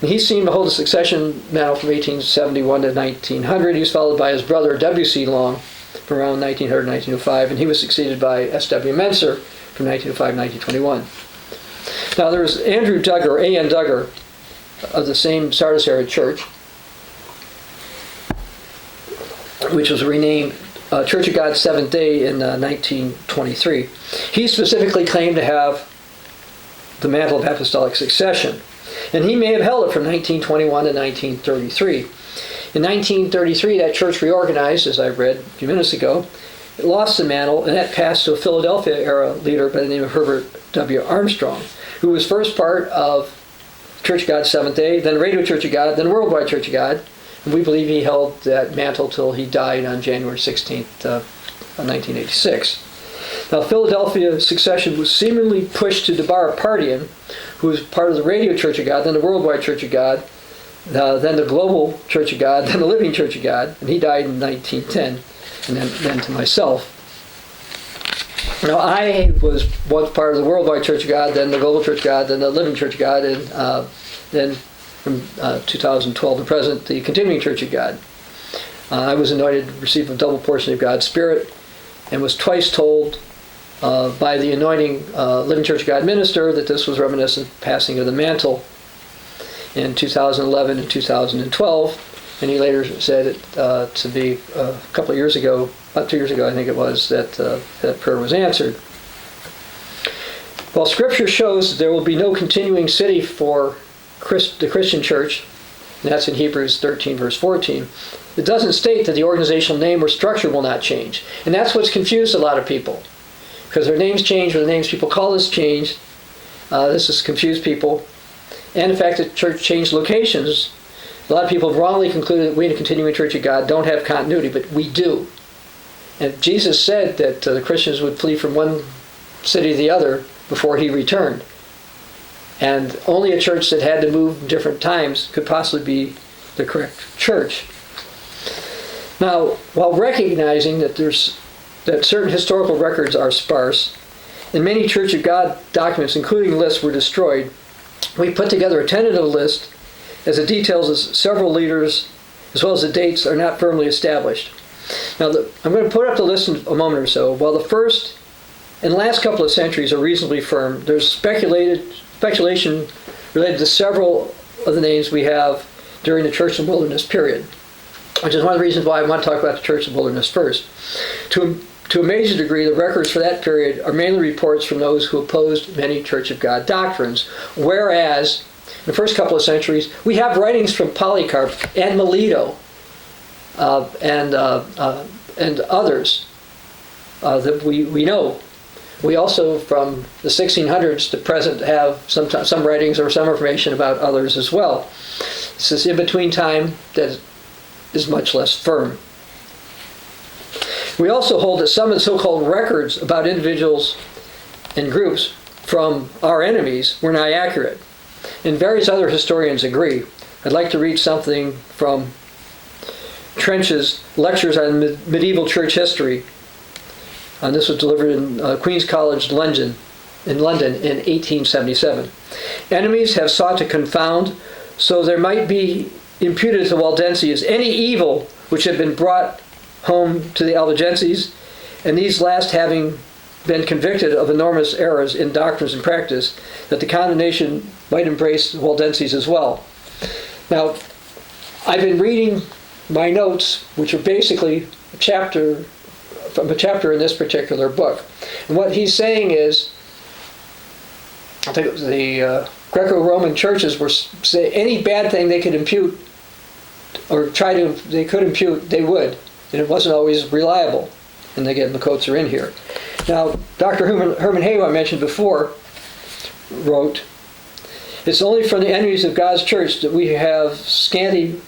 And he seemed to hold a succession mantle from 1871 to 1900. He was followed by his brother W.C. Long from around 1900 to 1905, and he was succeeded by S.W. Menser from 1905 to 1921. Now there was Andrew Duggar, A.N. Duggar, of the same Sardis-era church, which was renamed Church of God Seventh-day in 1923. He specifically claimed to have the mantle of apostolic succession, and he may have held it from 1921 to 1933. In 1933, that church reorganized, as I read a few minutes ago. It lost the mantle, and that passed to a Philadelphia-era leader by the name of Herbert W Armstrong, who was first part of Church of God Seventh-day, then Radio Church of God, then Worldwide Church of God. And we believe he held that mantle till he died on January 16th, 1986. Now, Philadelphia succession was seemingly pushed to Duggar Partian, who was part of the Radio Church of God, then the Worldwide Church of God, then the Global Church of God, then the Living Church of God, and he died in 1910, and then to myself. Now, I was once part of the Worldwide Church of God, then the Global Church of God, then the Living Church of God, and then from 2012 to present, the Continuing Church of God. I was anointed to receive a double portion of God's Spirit, and was twice told by the anointing Living Church of God minister that this was reminiscent of the passing of the mantle in 2011 and 2012. And he later said it to be a couple of years ago, about 2 years ago I think it was, that that prayer was answered. While Scripture shows there will be no continuing city for the Christian church, and that's in Hebrews 13 verse 14, it doesn't state that the organizational name or structure will not change. And that's what's confused a lot of people, because their names change or the names people call us changed. This has confused people. And in fact, the church changed locations. A lot of people have wrongly concluded that we in the Continuing Church of God don't have continuity, but we do. And Jesus said that the Christians would flee from one city to the other before he returned. And only a church that had to move in different times could possibly be the correct church. Now, while recognizing that certain historical records are sparse, and many Church of God documents, including lists, were destroyed, we put together a tentative list as the details of several leaders, as well as the dates, are not firmly established. Now, I'm going to put up the list in a moment or so. While the first and last couple of centuries are reasonably firm, there's speculation related to several of the names we have during the Church and Wilderness period, which is one of the reasons why I want to talk about the Church and Wilderness first. To a major degree, the records for that period are mainly reports from those who opposed many Church of God doctrines, whereas in the first couple of centuries, we have writings from Polycarp and Melito and others that we know, We also, from the 1600s to present, have some writings or some information about others as well. It's this in-between time that is much less firm. We also hold that some of the so-called records about individuals and groups from our enemies were not accurate. And various other historians agree. I'd like to read something from Trench's Lectures on Medieval Church History. And this was delivered in Queen's College, London in 1877. Enemies have sought to confound, so there might be imputed to the Waldensians any evil which had been brought home to the Albigenses, and these last having been convicted of enormous errors in doctrines and practice, that the condemnation might embrace the Waldenses as well. Now, I've been reading my notes, which are basically from a chapter in this particular book. And what he's saying is, I think the Greco-Roman churches were say any bad thing they could impute, or they could impute, they would. And it wasn't always reliable. And again, the quotes are in here. Now, Dr. Herman Hay, who I mentioned before, wrote, "It's only from the enemies of God's church that we have scanty,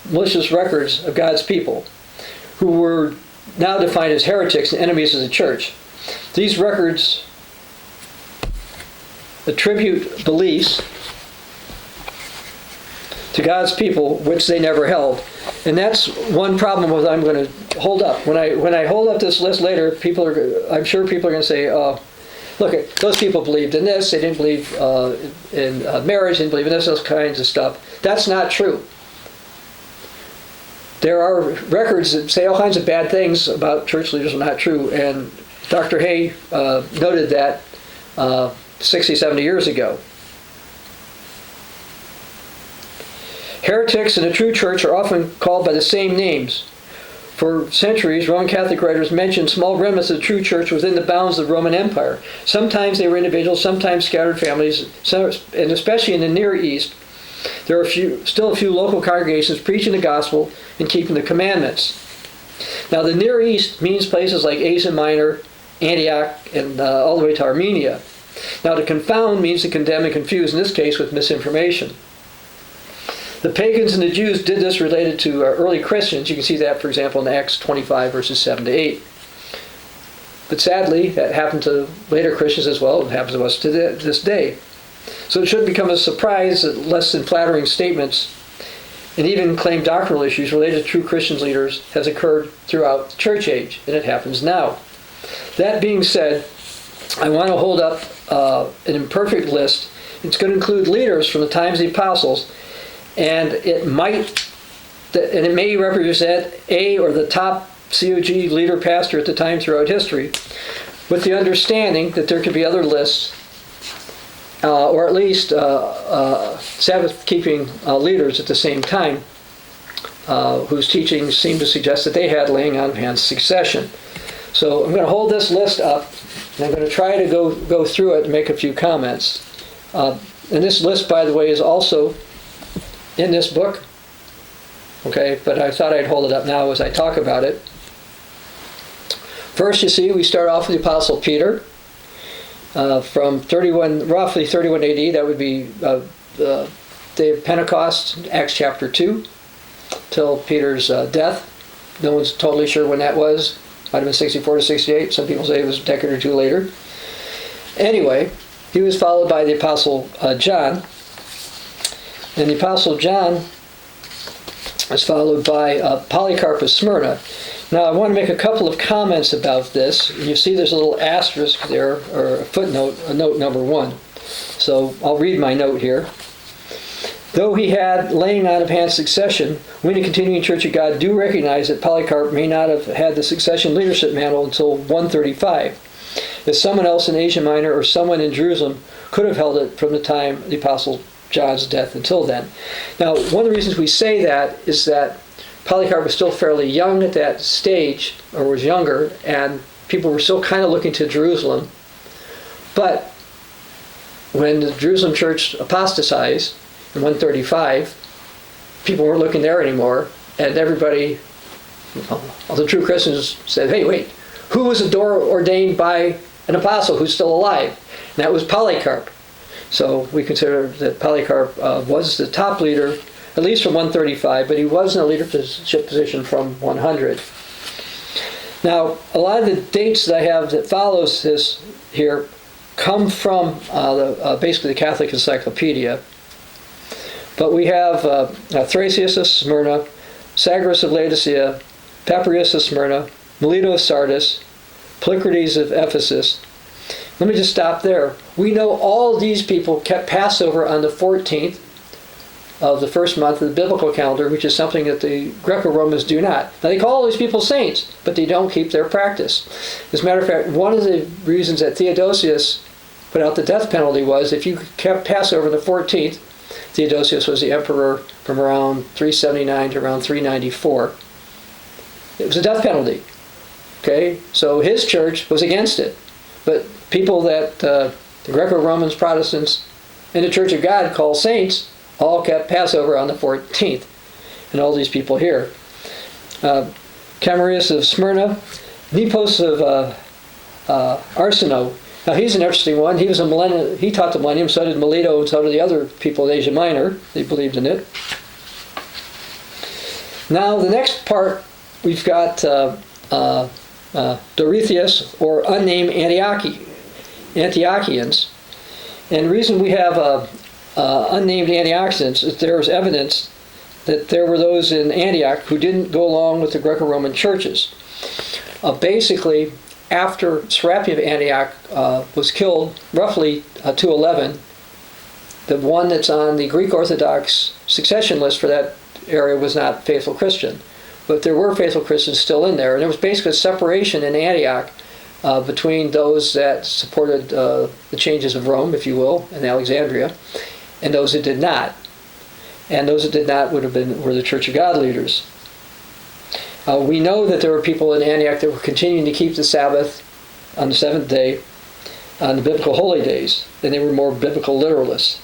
malicious records of God's people, who were now defined as heretics and enemies of the church. These records attribute beliefs to God's people which they never held." And that's one problem with I'm going to hold up. When I hold up this list later, I'm sure people are going to say, look, those people believed in this, they didn't believe in marriage, they didn't believe in this, those kinds of stuff. That's not true. There are records that say all kinds of bad things about church leaders are not true, and Dr. Hay noted that 60, 70 years ago. Heretics in the true church are often called by the same names. For centuries, Roman Catholic writers mentioned small remnants of the true church within the bounds of the Roman Empire. Sometimes they were individuals, sometimes scattered families, and especially in the Near East, there are still a few local congregations preaching the gospel and keeping the commandments. Now, the Near East means places like Asia Minor, Antioch, and all the way to Armenia. Now, to confound means to condemn and confuse, in this case with misinformation. The pagans and the Jews did this related to early Christians. You can see that, for example, in Acts 25, verses 7 to 8. But sadly, that happened to later Christians as well. It happens to us to this day. So it shouldn't become a surprise that less than flattering statements and even claimed doctrinal issues related to true Christian leaders has occurred throughout the church age, and it happens now. That being said, I want to hold up an imperfect list. It's going to include leaders from the times of the apostles, and it may represent a or the top COG leader pastor at the time throughout history, with the understanding that there could be other lists, or at least Sabbath-keeping leaders at the same time, whose teachings seem to suggest that they had laying on of hands succession. So I'm going to hold this list up, and I'm going to try to go through it and make a few comments. And this list, by the way, is also in this book. Okay, but I thought I'd hold it up now as I talk about it. First, you see, we start off with the Apostle Peter. From roughly 31 AD, that would be the day of Pentecost, Acts chapter 2, till Peter's death. No one's totally sure when that was. Might have been 64 to 68. Some people say it was a decade or two later. Anyway, he was followed by the Apostle John. And the Apostle John is followed by Polycarp of Smyrna. Now, I want to make a couple of comments about this. You see there's a little asterisk there, or a footnote, note number 1. So I'll read my note here. Though he had laying on of hands succession, we in the continuing Church of God do recognize that Polycarp may not have had the succession leadership mantle until 135. That someone else in Asia Minor or someone in Jerusalem could have held it from the time of the Apostle John's death until then. Now, one of the reasons we say that is that Polycarp was still fairly young at that stage, or was younger, and people were still kind of looking to Jerusalem. But when the Jerusalem church apostatized in 135, people weren't looking there anymore, and everybody, all the true Christians said, hey, wait, who was ordained by an apostle who's still alive, and that was Polycarp. So we consider that Polycarp was the top leader, at least from 135, but he was in a leadership position from 100. Now, a lot of the dates that I have that follows this here come from basically the Catholic Encyclopedia. But we have Thracius of Smyrna, Sagras of Laodicea, Papirius of Smyrna, Melito of Sardis, Polycrates of Ephesus. Let me just stop there. We know all these people kept Passover on the 14th of the first month of the biblical calendar, which is something that the Greco-Romans do not. Now, they call all these people saints, but they don't keep their practice. As a matter of fact, one of the reasons that Theodosius put out the death penalty was if you kept Passover the 14th, Theodosius was the emperor from around 379 to around 394. It was a death penalty. Okay? So his church was against it. But people that the Greco-Romans, Protestants, and the Church of God call saints all kept Passover on the 14th. And all these people here. Camarius of Smyrna, Nepos of Arsinoe. Now he's an interesting one. He was a millennium. He taught the millennium. So did Melito, and so did the other people in Asia Minor. They believed in it. Now the next part, we've got Dorotheus or unnamed Antiochians. And the reason we have unnamed Antiochians is there's evidence that there were those in Antioch who didn't go along with the Greco-Roman churches. Basically, after Serapion of Antioch was killed, roughly 211, the one that's on the Greek Orthodox succession list for that area was not faithful Christian. But there were faithful Christians still in there. And there was basically a separation in Antioch between those that supported the changes of Rome, if you will, and Alexandria, and those that did not. And those that did not were the Church of God leaders. We know that there were people in Antioch that were continuing to keep the Sabbath on the seventh day, on the biblical holy days, and they were more biblical literalists.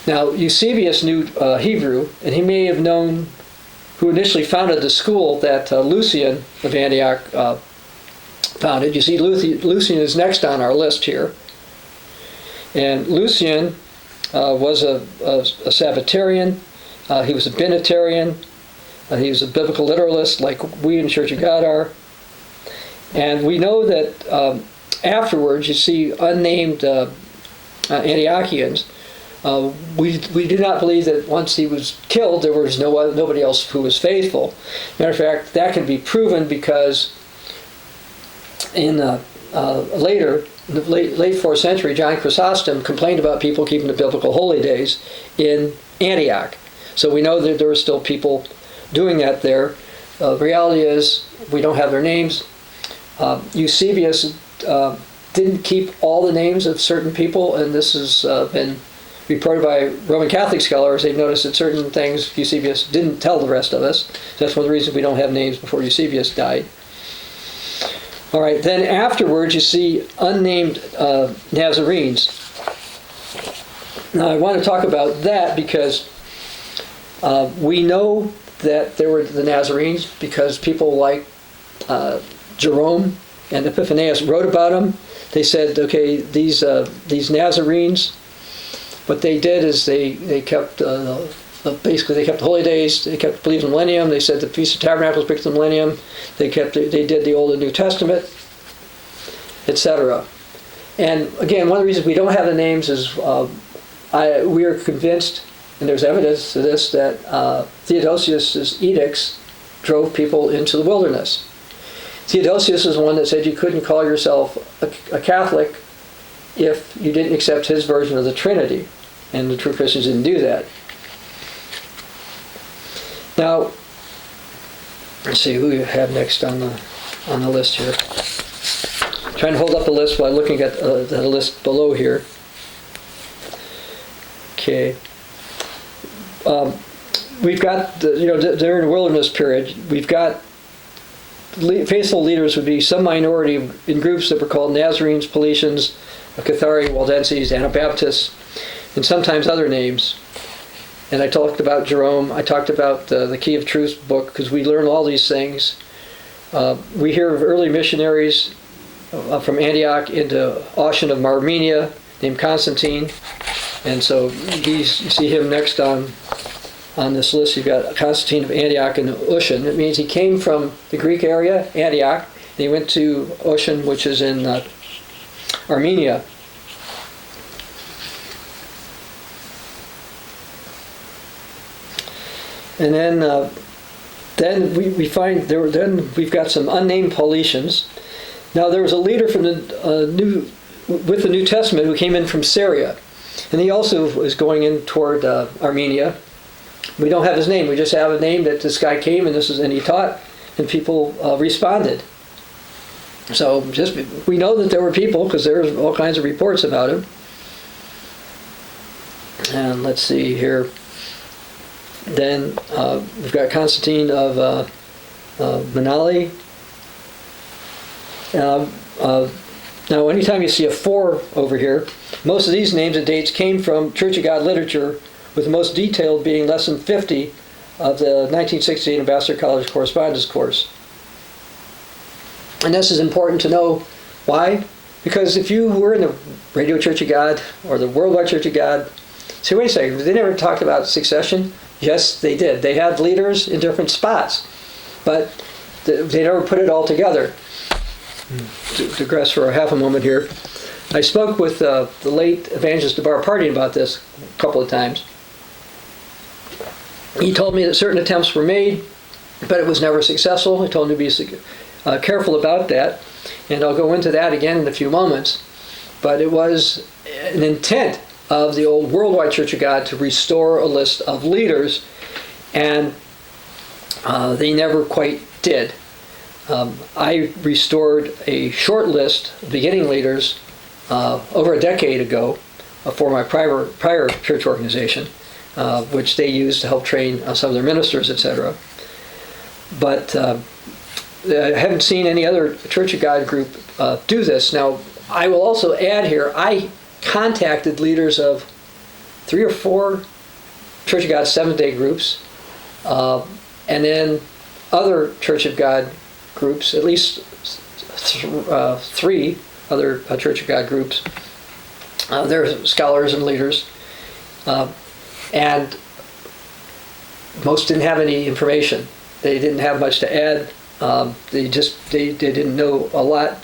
Now, Eusebius knew Hebrew, and he may have known who initially founded the school that Lucian of Antioch founded. You see, Lucian is next on our list here. And Lucian was a Sabbatarian. He was a Binitarian. He was a biblical literalist like we in Church of God are. And we know that afterwards, you see unnamed Antiochians. We do not believe that once he was killed, there was nobody else who was faithful. Matter of fact, that can be proven because in later, in the late 4th century, John Chrysostom complained about people keeping the biblical holy days in Antioch. So we know that there were still people doing that there. The reality is we don't have their names. Eusebius didn't keep all the names of certain people, and this has been reported by Roman Catholic scholars. They've noticed that certain things Eusebius didn't tell the rest of us. That's one of the reasons we don't have names before Eusebius died. All right, then afterwards you see unnamed Nazarenes. Now I want to talk about that because we know that there were the Nazarenes because people like Jerome and Epiphanius wrote about them. They said, okay, these Nazarenes, what they did is they kept basically they kept the holy days, they kept believing the millennium. They said the Feast of Tabernacles picked the millennium. They did the Old and New Testament, etc. And again, one of the reasons we don't have the names is we are convinced, and there's evidence to this, that Theodosius' edicts drove people into the wilderness. Theodosius is the one that said you couldn't call yourself a Catholic if you didn't accept his version of the Trinity, and the true Christians didn't do that. Now, let's see who we have next on the list here. I'm trying to hold up the list while looking at the list below here. Okay. We've got during the wilderness period, we've got faithful leaders would be some minority in groups that were called Nazarenes, Paulicians, Cathari, Waldenses, Anabaptists, and sometimes other names. And I talked about Jerome. I talked about the Key of Truth book because we learn all these things. We hear of early missionaries from Antioch into Ocean of Armenia named Constantine. And so you see him next on this list. You've got Constantine of Antioch and Ocean. It means he came from the Greek area, Antioch, and he went to Ocean, which is in Armenia. And then we find we've got some unnamed Paulicians. Now there was a leader from the New Testament who came in from Syria, and he also was going in toward Armenia. We don't have his name. We just have a name that this guy came and he taught, and people responded. So we know that there were people because there's all kinds of reports about him. And let's see here. Then we've got Constantine of Manali. Now, anytime you see a 4 over here, most of these names and dates came from Church of God literature, with the most detailed being lesson 50 of the 1968 Ambassador College Correspondence course. And this is important to know. Why? Because if you were in the Radio Church of God or the Worldwide Church of God, say, wait a second, they never talked about succession? Yes, they did. They had leaders in different spots, but they never put it all together. To digress for half a moment here, I spoke with the late Evangelist Duggar Party about this a couple of times. He told me that certain attempts were made, but it was never successful. He told me to be careful about that, and I'll go into that again in a few moments. But it was an intent of the old Worldwide Church of God to restore a list of leaders, and they never quite did. I restored a short list of beginning leaders over a decade ago for my prior church organization, which they used to help train some of their ministers, etc. But I haven't seen any other Church of God group do this. Now, I will also add here, I contacted leaders of 3 or 4 Church of God Seventh-day groups, and then other Church of God groups, at least 3 other Church of God groups. They're scholars and leaders, and most didn't have any information. They didn't have much to add. They didn't know a lot.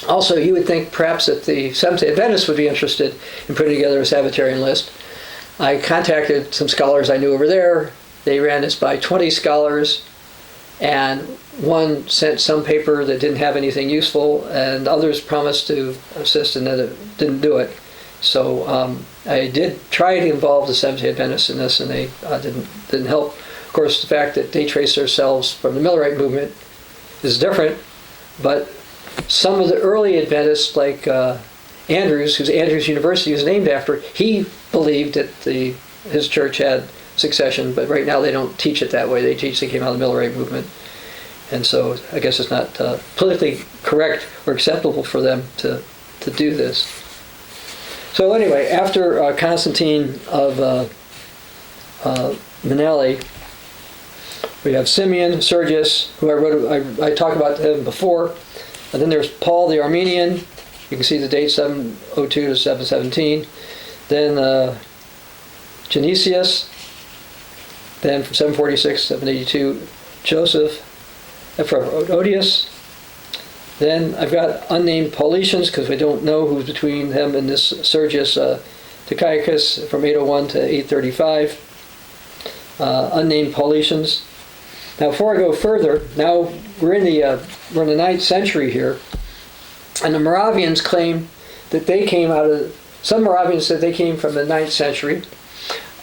Also, you would think perhaps that the Seventh-day Adventists would be interested in putting together a Sabbatarian list. I contacted some scholars I knew over there. They ran this by 20 scholars, and one sent some paper that didn't have anything useful, and others promised to assist and then didn't do it. So I did try to involve the Seventh-day Adventists in this, and they didn't help. Of course, the fact that they trace themselves from the Millerite movement is different, but some of the early Adventists, like Andrews, whose Andrews University was named after, he believed that his church had succession, but right now they don't teach it that way. They teach they came out of the Millerite movement. And so I guess it's not politically correct or acceptable for them to do this. So anyway, after Constantine of Manali, we have Simeon Sergius, who I talked about him before. And then there's Paul the Armenian. You can see the date 702 to 717. Then Genesius. Then from 746 to 782, Joseph Ephroditus. Then I've got unnamed Paulicians, because we don't know who's between them and this Sergius Tychicus from 801 to 835. Unnamed Paulicians. Now, before I go further, now we're in the 9th century here, and the Moravians claim that they came some Moravians said they came from the 9th century.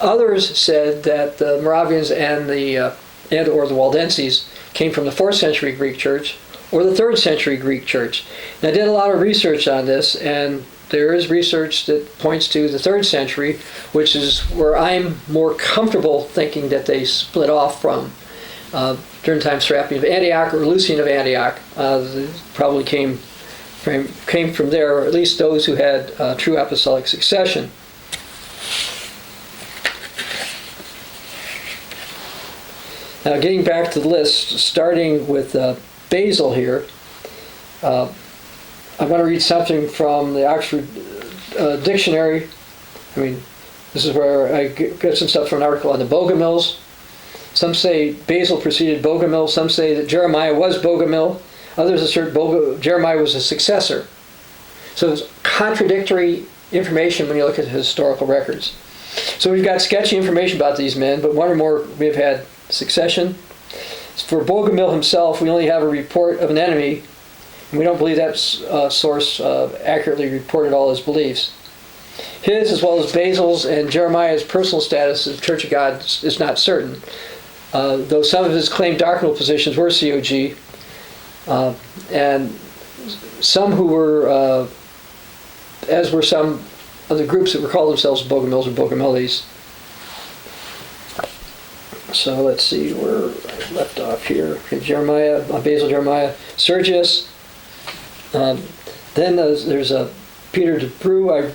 Others said that the Moravians and the Waldensians came from the 4th century Greek Church or the 3rd century Greek Church. And I did a lot of research on this, and there is research that points to the 3rd century, which is where I'm more comfortable thinking that they split off from. During time Serapion of Antioch or Lucian of Antioch probably came from there, or at least those who had true apostolic succession. Now, getting back to the list, starting with Basil here, I want to read something from the Oxford Dictionary. I mean, this is where I get some stuff from an article on the Bogomils. Some say Basil preceded Bogomil. Some say that Jeremiah was Bogomil. Others assert Jeremiah was a successor. So it's contradictory information when you look at the historical records. So we've got sketchy information about these men, but one or more we have had succession. For Bogomil himself, we only have a report of an enemy, and we don't believe that source accurately reported all his beliefs. His, as well as Basil's and Jeremiah's personal status as Church of God is not certain, though some of his claimed doctrinal positions were COG, and some who were, as were some of the groups that were called themselves Bogomils or Bogomiles. So let's see where I left off here. Okay, Jeremiah, Basil, Jeremiah, Sergius. Then there's Peter de Breu, I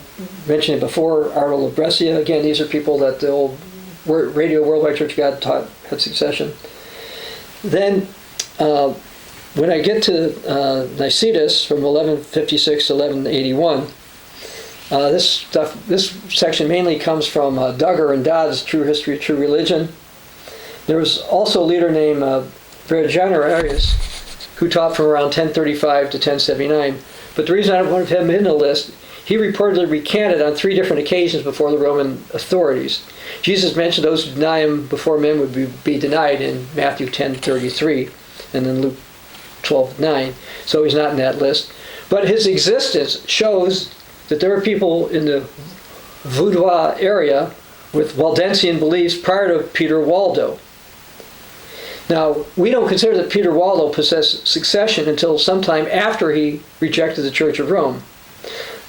mentioned it before, Arnold of Brescia. Again, these are people that the old Radio Worldwide Church of God taught had succession. Then, when I get to Nicetas from 1156 to 1181, this section mainly comes from Duggar and Dodd's True History of True Religion. There was also a leader named Vergenerius who taught from around 1035 to 1079. But the reason I don't want to have him in the list, he reportedly recanted on 3 different occasions before the Roman authorities. Jesus mentioned those who deny him before men would be denied in Matthew 10:33 and then Luke 12:9. So he's not in that list. But his existence shows that there were people in the Vaudois area with Waldensian beliefs prior to Peter Waldo. Now, we don't consider that Peter Waldo possessed succession until sometime after he rejected the Church of Rome.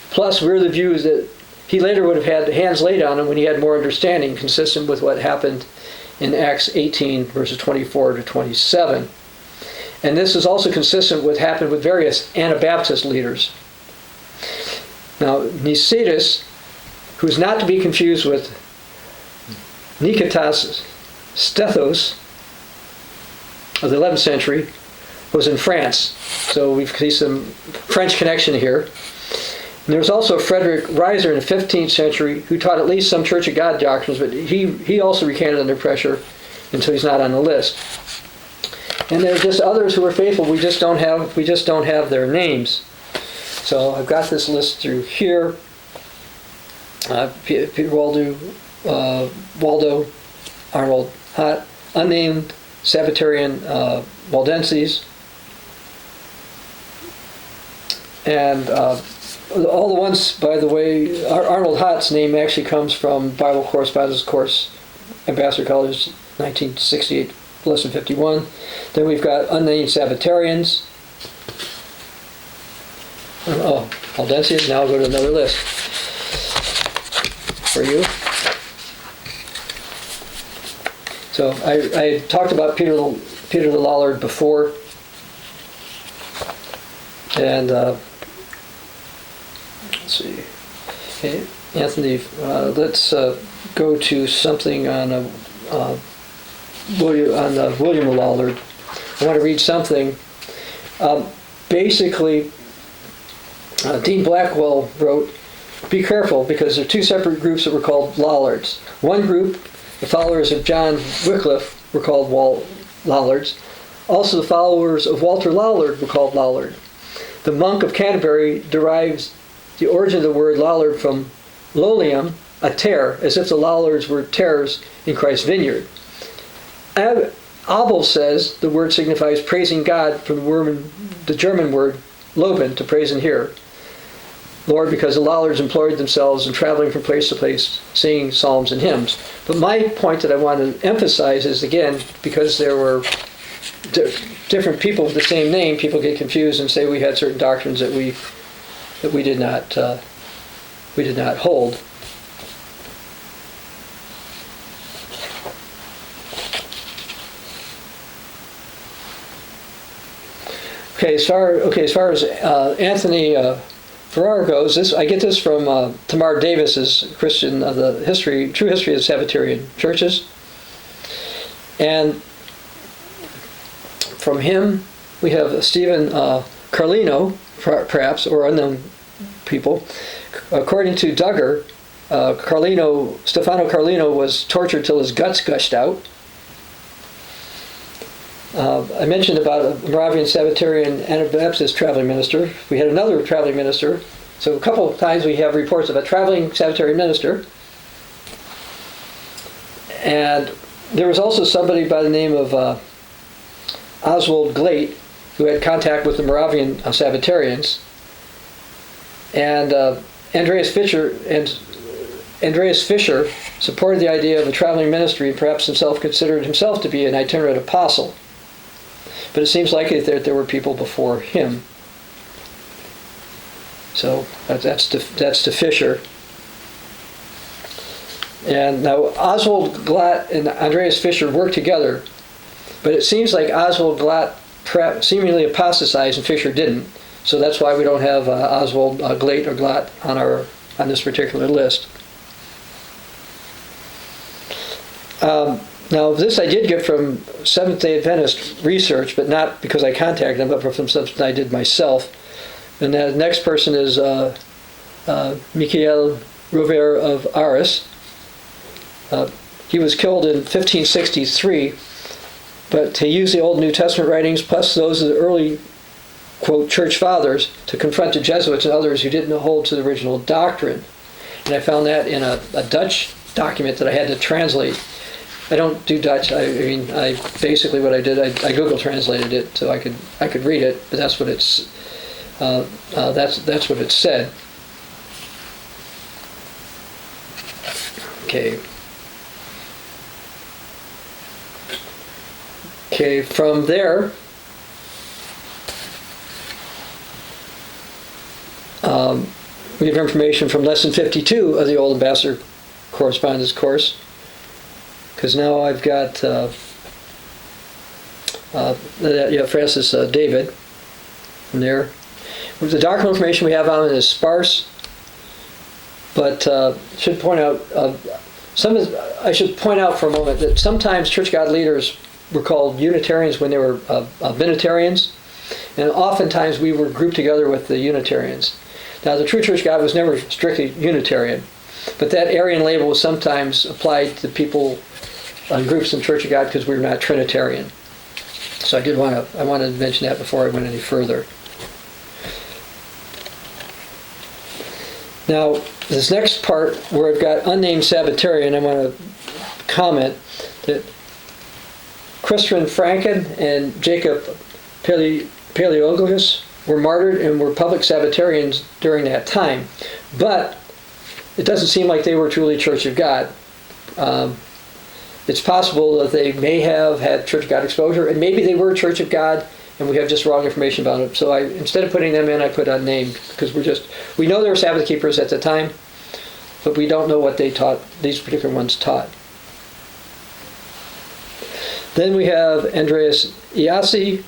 Plus, we're of the view that he later would have had hands laid on him when he had more understanding, consistent with what happened in Acts 18, verses 24 to 27. And this is also consistent with what happened with various Anabaptist leaders. Now, Nicetas, who is not to be confused with Niketas Stethos of the 11th century, was in France. So we see some French connection here. And there was also Frederick Reiser in the 15th century who taught at least some Church of God doctrines, but he also recanted under pressure, and so he's not on the list. And there are just others who are faithful. We just don't have their names. So I've got this list through here. Peter Waldo, Arnold Hott, Unnamed, Sabbatarian, Waldenses, and all the ones, by the way, Arnold Hott's name actually comes from Bible Correspondence Course, Ambassador College, 1968, Lesson 51. Then we've got Unnamed Sabbatarians. Waldenses. Now I'll go to another list for you. So I talked about Peter the Lollard before, and let's see. Okay, Anthony, let's go to something on William the Lollard. I want to read something. Basically, Dean Blackwell wrote, "Be careful, because there are 2 separate groups that were called Lollards. One group, the followers of John Wycliffe, were called Lollards. Also the followers of Walter Lollard were called Lollard. The monk of Canterbury derives the origin of the word Lollard from Lolium, a tare, as if the Lollards were tares in Christ's vineyard. Abel says the word signifies praising God from the German word Loben, to praise and hear. Lord, because the Lollards employed themselves in traveling from place to place, singing psalms and hymns." But my point that I want to emphasize is, again, because there were different people with the same name, people get confused and say we had certain doctrines that we did not hold. As far as Anthony Farrar goes, I get this from Tamar Davis's True History of the Sabbatarian Churches, and from him we have Stephen Carlino, perhaps, or unknown people. According to Duggar, Stefano Carlino was tortured till his guts gushed out. I mentioned about a Moravian Sabbatarian Anabaptist traveling minister. We had another traveling minister. So a couple of times we have reports of a traveling Sabbatarian minister. And there was also somebody by the name of Oswald Glate, who had contact with the Moravian Sabbatarians. And Andreas Fischer supported the idea of a traveling ministry, and perhaps himself considered himself to be an itinerant apostle. But it seems likely that there were people before him. So that's to Fischer. And now Oswald Glatt and Andreas Fischer worked together, but it seems like Oswald Glatt seemingly apostatized and Fischer didn't. So that's why we don't have Oswald Glate or Glatt on this particular list. Now this I did get from Seventh-day Adventist research, but not because I contacted them, but from something I did myself. And the next person is Michael Rover of Arras. He was killed in 1563, but he used the Old New Testament writings plus those of the early, quote, church fathers to confront the Jesuits and others who didn't hold to the original doctrine. And I found that in a Dutch document that I had to translate. I don't do Dutch. I basically what I did, I Google translated it so I could read it, but that's what it's that's what it said. Okay. Okay, from there, we have information from lesson 52 of the Old Ambassador Correspondence course, because now I've got Francis David from there. The doctrinal information we have on it is sparse, but should point out I should point out for a moment that sometimes Church of God leaders were called Unitarians when they were Binitarians, and oftentimes we were grouped together with the Unitarians. Now, the true Church of God was never strictly Unitarian, but that Arian label was sometimes applied to people on groups in Church of God because we were not Trinitarian. So I wanted to mention that before I went any further. Now, this next part where I've got unnamed Sabbatarian, I want to comment that Christian Franken and Jacob Paleologus were martyred and were public Sabbatarians during that time. But it doesn't seem like they were truly Church of God. It's possible that they may have had Church of God exposure, and maybe they were Church of God, and we have just wrong information about them. So instead of putting them in, I put unnamed, because we know they were Sabbath-keepers at the time, but we don't know what they taught, these particular ones taught. Then we have Andreas Iasi,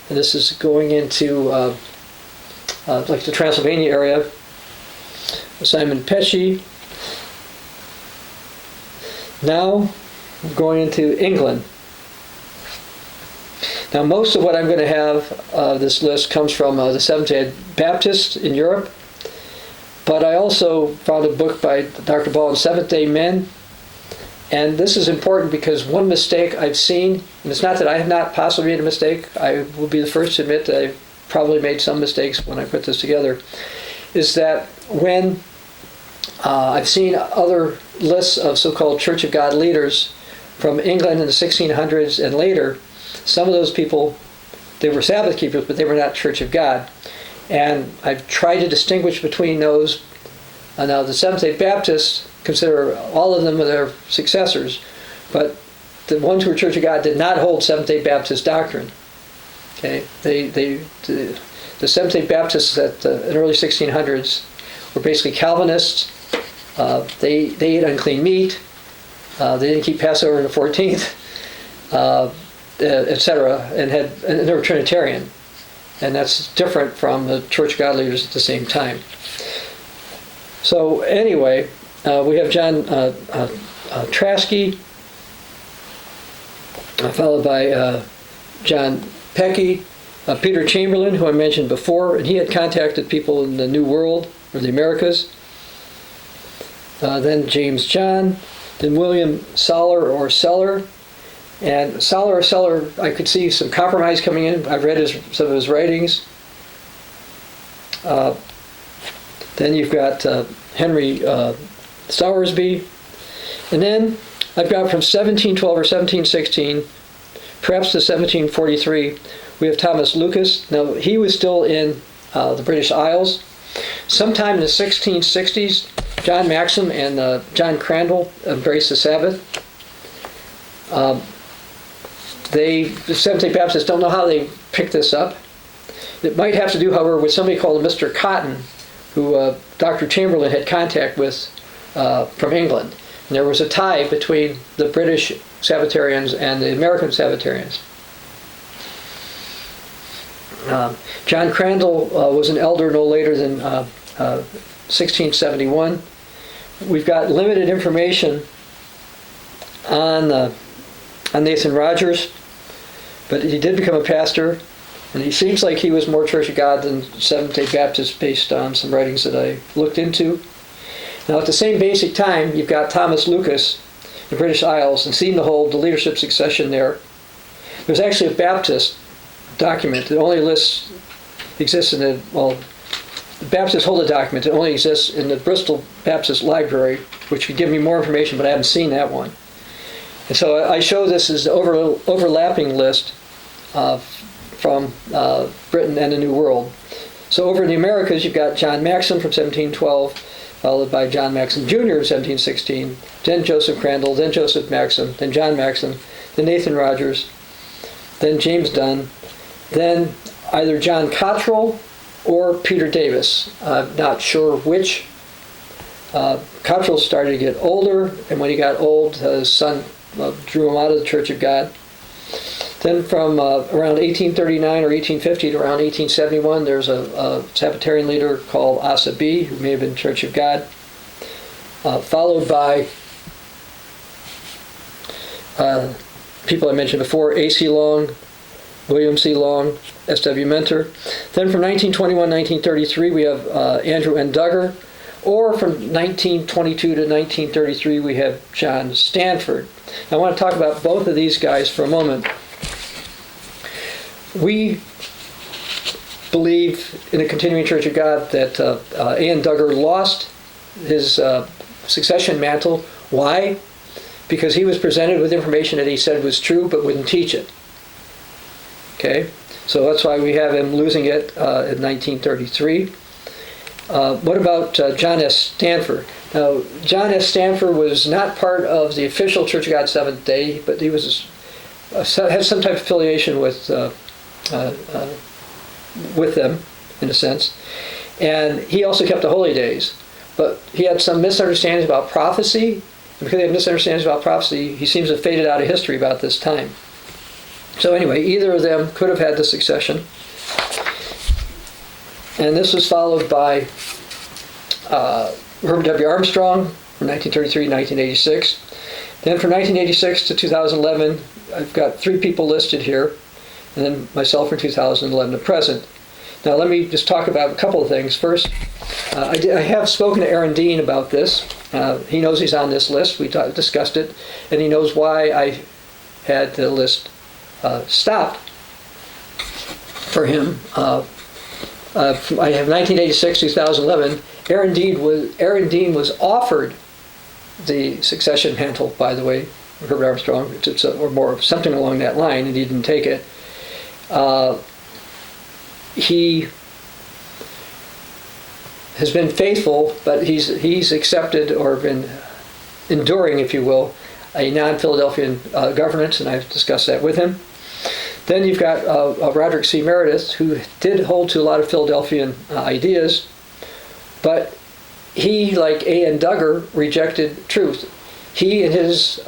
and this is going into like the Transylvania area. Simon Pesci. Now we're going into England. Now most of what I'm going to have, this list comes from the Seventh-day Baptists in Europe, but I also found a book by Dr. Ball on Seventh-day Men. And this is important because one mistake I've seen, and it's not that I have not possibly made a mistake, I will be the first to admit that I probably made some mistakes when I put this together, is that when I've seen other lists of so-called Church of God leaders from England in the 1600s and later, some of those people, they were Sabbath keepers, but they were not Church of God. And I've tried to distinguish between those. Now the Seventh-day Baptists consider all of them their successors, but the ones who were Church of God did not hold Seventh-day Baptist doctrine. Okay, the Seventh-day Baptists in the early 1600s were basically Calvinists. They ate unclean meat. They didn't keep Passover on the 14th, etc. And they were Trinitarian, and that's different from the Church of God leaders at the same time. So anyway, we have John Traskey, followed by John Pecky, Peter Chamberlain, who I mentioned before, and he had contacted people in the New World, or the Americas. Then James John, then William Soller or Seller. And Soller or Seller, I could see some compromise coming in. I've read some of his writings. Then you've got Henry Sowersby. And then I've got from 1712 or 1716, perhaps to 1743, we have Thomas Lucas. Now, he was still in the British Isles. Sometime in the 1660s, John Maxim and John Crandall embraced the Sabbath. The Seventh-day Baptists don't know how they picked this up. It might have to do, however, with somebody called Mr. Cotton, who Dr. Chamberlain had contact with from England. And there was a tie between the British Sabbatarians and the American Sabbatarians. John Crandall was an elder no later than 1671. We've got limited information on Nathan Rogers, but he did become a pastor, and he seems like he was more Church of God than Seventh-day Baptist based on some writings that I looked into. Now, at the same basic time, you've got Thomas Lucas, the British Isles, and seemed to hold the leadership succession there. There's actually a Baptist document that only exists in the Baptists hold a document that only exists in the Bristol Baptist Library, which could give me more information, but I haven't seen that one. And so I show this as the overlapping list from Britain and the New World. So over in the Americas, you've got John Maxim from 1712, followed by John Maxim Jr. in 1716, then Joseph Crandall, then Joseph Maxim, then John Maxim, then Nathan Rogers, then James Dunn, then either John Cottrell or Peter Davis. I'm not sure which. Cottrell started to get older, and when he got old, his son drew him out of the Church of God. Then from around 1839 or 1850 to around 1871, there's a Sabbatarian leader called Asa B., who may have been Church of God, followed by people I mentioned before, A.C. Long, William C. Long, S.W. Mentor. Then from 1921-1933, we have Andrew N. Duggar, or from 1922 to 1933, we have John Stanford. I want to talk about both of these guys for a moment. We believe in a continuing Church of God that A.N. Duggar lost his succession mantle. Why? Because he was presented with information that he said was true but wouldn't teach it. Okay? So that's why we have him losing it in 1933. What about John S. Stanford? Now, John S. Stanford was not part of the official Church of God Seventh Day, but he was had some type of affiliation with them, in a sense. And he also kept the holy days. But he had some misunderstandings about prophecy. And because he had misunderstandings about prophecy, he seems to have faded out of history about this time. So anyway, either of them could have had the succession. And this was followed by Herbert W Armstrong from 1933 to 1986. Then from 1986 to 2011, I've got 3 people listed here, and then myself from 2011 to present. Now let me just talk about a couple of things. First, I have spoken to Aaron Dean about this. He knows he's on this list. We discussed it, and he knows why I had the list stopped for him. I have 1986 2011. Aaron Dean was offered the succession mantle, by the way, Herbert Armstrong, or more something along that line, and he didn't take it. He has been faithful, but he's accepted or been enduring, if you will, a non-Philadelphian governance, and I've discussed that with him. Then you've got Roderick C. Meredith, who did hold to a lot of Philadelphian ideas, but he, like A.N. Duggar, rejected truth. He and his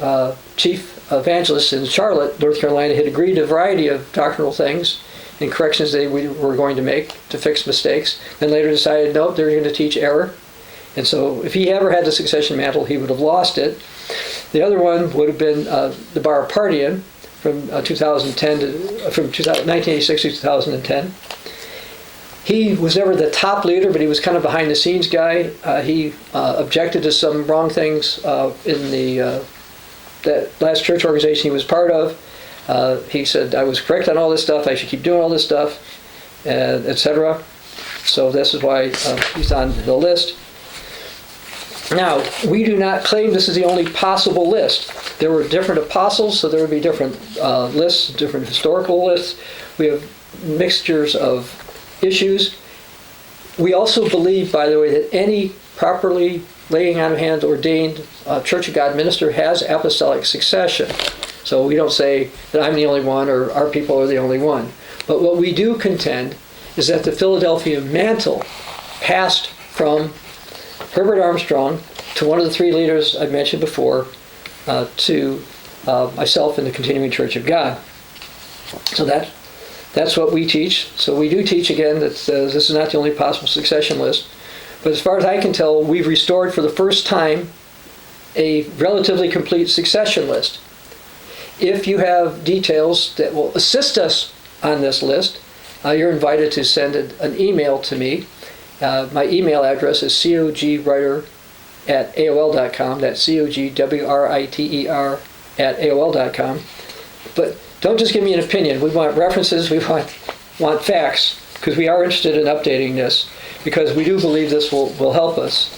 chief evangelist in Charlotte, North Carolina, had agreed to a variety of doctrinal things and corrections they were going to make to fix mistakes, and later decided, nope, they're going to teach error. And so if he ever had the succession mantle, he would have lost it. The other one would have been the Bar Partian from 1986 to 2010. He was never the top leader, but he was kind of behind the scenes guy. He objected to some wrong things in that last church organization he was part of. He said I was correct on all this stuff. I should keep doing all this stuff, etc. So this is why he's on the list. Now, we do not claim this is the only possible list. There were different apostles, so there would be different lists, different historical lists. We have mixtures of issues. We also believe, by the way, that any properly laying on of hands ordained Church of God minister has apostolic succession. So we don't say that I'm the only one or our people are the only one. But what we do contend is that the Philadelphian mantle passed from Herbert Armstrong to one of the three leaders I mentioned before, to myself and the Continuing Church of God. So that's what we teach. So we do teach again that this is not the only possible succession list. But as far as I can tell, we've restored for the first time a relatively complete succession list. If you have details that will assist us on this list, you're invited to send an email to me. My email address is cogwriter@aol.com. That's cogwriter@aol.com. But don't just give me an opinion. We want references. We want facts, because we are interested in updating this, because we do believe this will help us.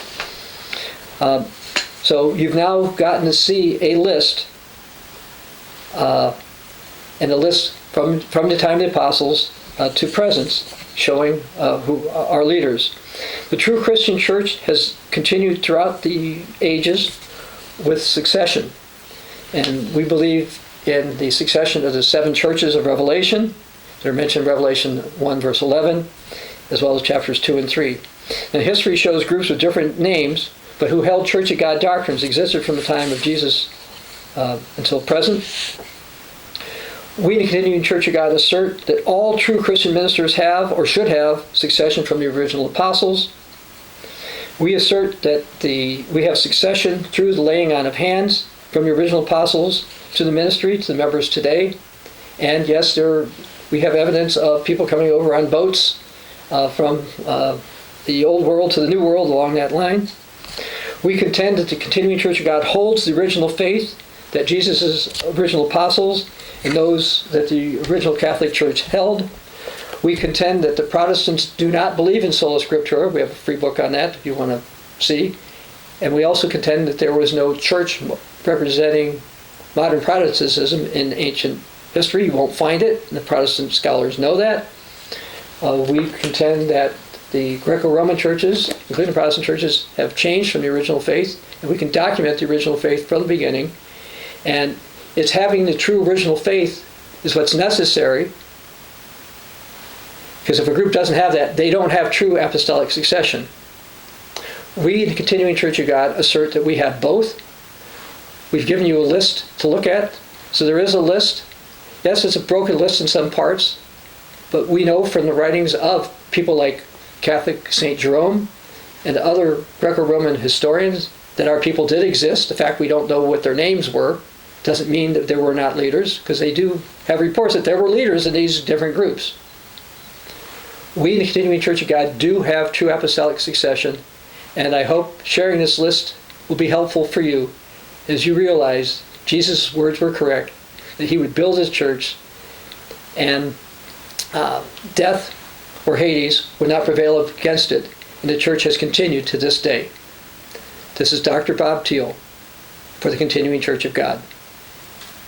So you've now gotten to see a list, and a list from the time of the apostles to present, showing who our leaders. The true Christian church has continued throughout the ages with succession. And we believe in the succession of the 7 churches of Revelation. They're mentioned in Revelation 1 verse 11, as well as chapters 2 and 3. And history shows groups with different names, but who held Church of God doctrines existed from the time of Jesus until present. We in the Continuing Church of God assert that all true Christian ministers have or should have succession from the original apostles. We assert that we have succession through the laying on of hands from the original apostles to the ministry, to the members today. And yes, we have evidence of people coming over on boats from the old world to the new world along that line. We contend that the Continuing Church of God holds the original faith, that Jesus' original apostles and those that the original Catholic Church held. We contend that the Protestants do not believe in sola scriptura. We have a free book on that if you want to see. And we also contend that there was no church representing modern Protestantism in ancient history. You won't find it, and the Protestant scholars know that. We contend that the Greco-Roman churches, including the Protestant churches, have changed from the original faith, and we can document the original faith from the beginning. And it's having the true original faith is what's necessary, because if a group doesn't have that, they don't have true apostolic succession. We, the Continuing Church of God, assert that we have both. We've given you a list to look at. So there is a list. Yes, it's a broken list in some parts, but we know from the writings of people like Catholic St. Jerome and other Greco-Roman historians that our people did exist. The fact we don't know what their names were doesn't mean that there were not leaders, because they do have reports that there were leaders in these different groups. We in the Continuing Church of God do have true apostolic succession, and I hope sharing this list will be helpful for you as you realize Jesus' words were correct, that he would build his church, and death or Hades would not prevail against it, and the church has continued to this day. This is Dr. Bob Thiel for the Continuing Church of God.